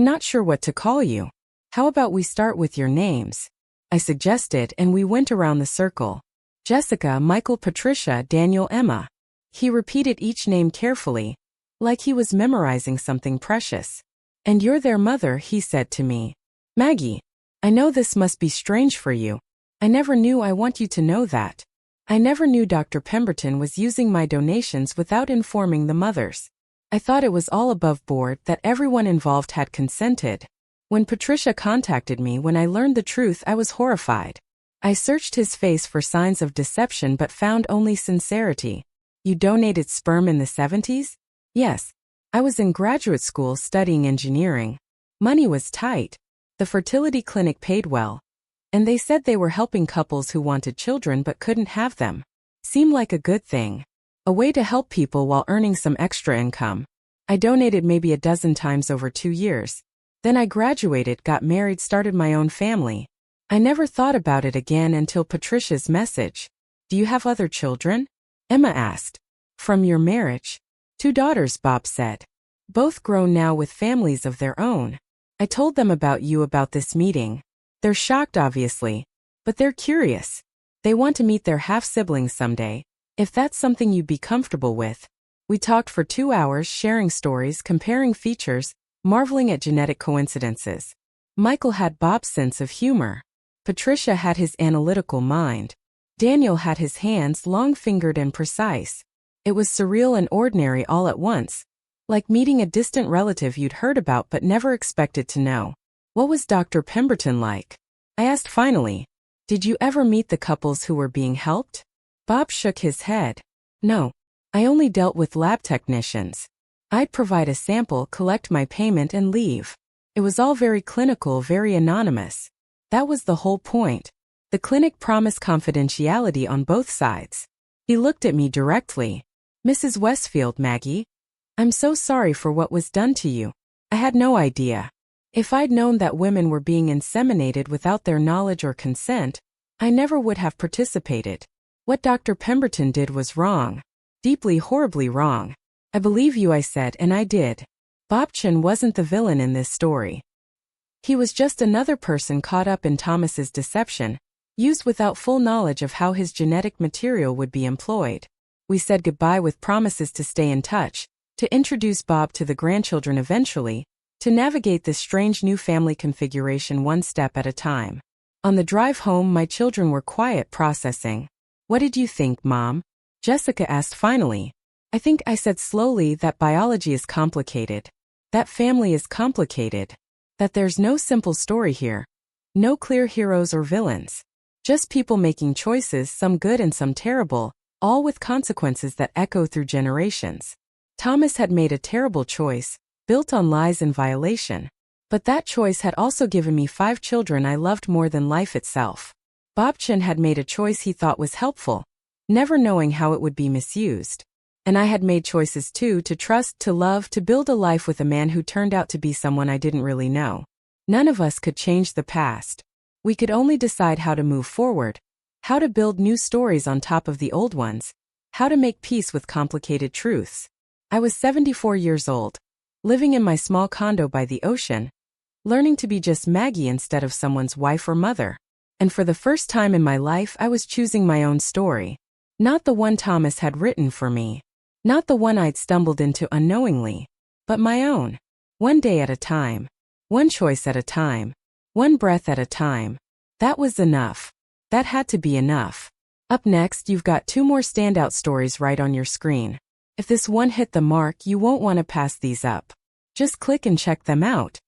Speaker 1: not sure what to call you. How about we start with your names?" I suggested, and we went around the circle. Jessica, Michael, Patricia, Daniel, Emma. He repeated each name carefully, like he was memorizing something precious. "And you're their mother," he said to me. "Maggie, I know this must be strange for you. I never knew. I want you to know that. I never knew Dr. Pemberton was using my donations without informing the mothers. I thought it was all above board, that everyone involved had consented. When Patricia contacted me, when I learned the truth, I was horrified. I searched his face for signs of deception but found only sincerity. You donated sperm in the 70s? Yes. I was in graduate school studying engineering. Money was tight. The fertility clinic paid well. And they said they were helping couples who wanted children but couldn't have them. Seemed like a good thing. A way to help people while earning some extra income. I donated maybe a dozen times over 2 years. Then I graduated, got married, started my own family. I never thought about it again until Patricia's message. "Do you have other children?" Emma asked. "From your marriage?" "2 daughters," Bob said. "Both grown now with families of their own. I told them about you, about this meeting. They're shocked, obviously. But they're curious. They want to meet their half-siblings someday. If that's something you'd be comfortable with." We talked for 2 hours, sharing stories, comparing features, marveling at genetic coincidences. Michael had Bob's sense of humor. Patricia had his analytical mind. Daniel had his hands long-fingered and precise. It was surreal and ordinary all at once. Like meeting a distant relative you'd heard about but never expected to know. "What was Dr. Pemberton like?" I asked finally. "Did you ever meet the couples who were being helped?" Bob shook his head. "No. I only dealt with lab technicians. I'd provide a sample, collect my payment, and leave. It was all very clinical, very anonymous. That was the whole point. The clinic promised confidentiality on both sides." He looked at me directly. "Mrs. Westfield, Maggie, I'm so sorry for what was done to you. I had no idea. If I'd known that women were being inseminated without their knowledge or consent, I never would have participated. What Dr. Pemberton did was wrong. Deeply, horribly wrong. I believe you," I said, and I did. Bob Chen wasn't the villain in this story. He was just another person caught up in Thomas's deception, used without full knowledge of how his genetic material would be employed. We said goodbye with promises to stay in touch, to introduce Bob to the grandchildren eventually, to navigate this strange new family configuration one step at a time. On the drive home, my children were quiet, processing. "What did you think, Mom?" Jessica asked finally. "I think," I said slowly, "that biology is complicated. That family is complicated. That there's no simple story here. No clear heroes or villains. Just people making choices, some good and some terrible, all with consequences that echo through generations. Thomas had made a terrible choice, built on lies and violation. But that choice had also given me 5 children I loved more than life itself. Bob Chen had made a choice he thought was helpful, never knowing how it would be misused. And I had made choices too, to trust, to love, to build a life with a man who turned out to be someone I didn't really know. None of us could change the past. We could only decide how to move forward, how to build new stories on top of the old ones, how to make peace with complicated truths. I was 74 years old, living in my small condo by the ocean, learning to be just Maggie instead of someone's wife or mother. And for the first time in my life, I was choosing my own story. Not the one Thomas had written for me. Not the one I'd stumbled into unknowingly. But my own. One day at a time. One choice at a time. One breath at a time. That was enough. That had to be enough. Up next, you've got 2 more standout stories right on your screen. If this one hit the mark, you won't want to pass these up. Just click and check them out.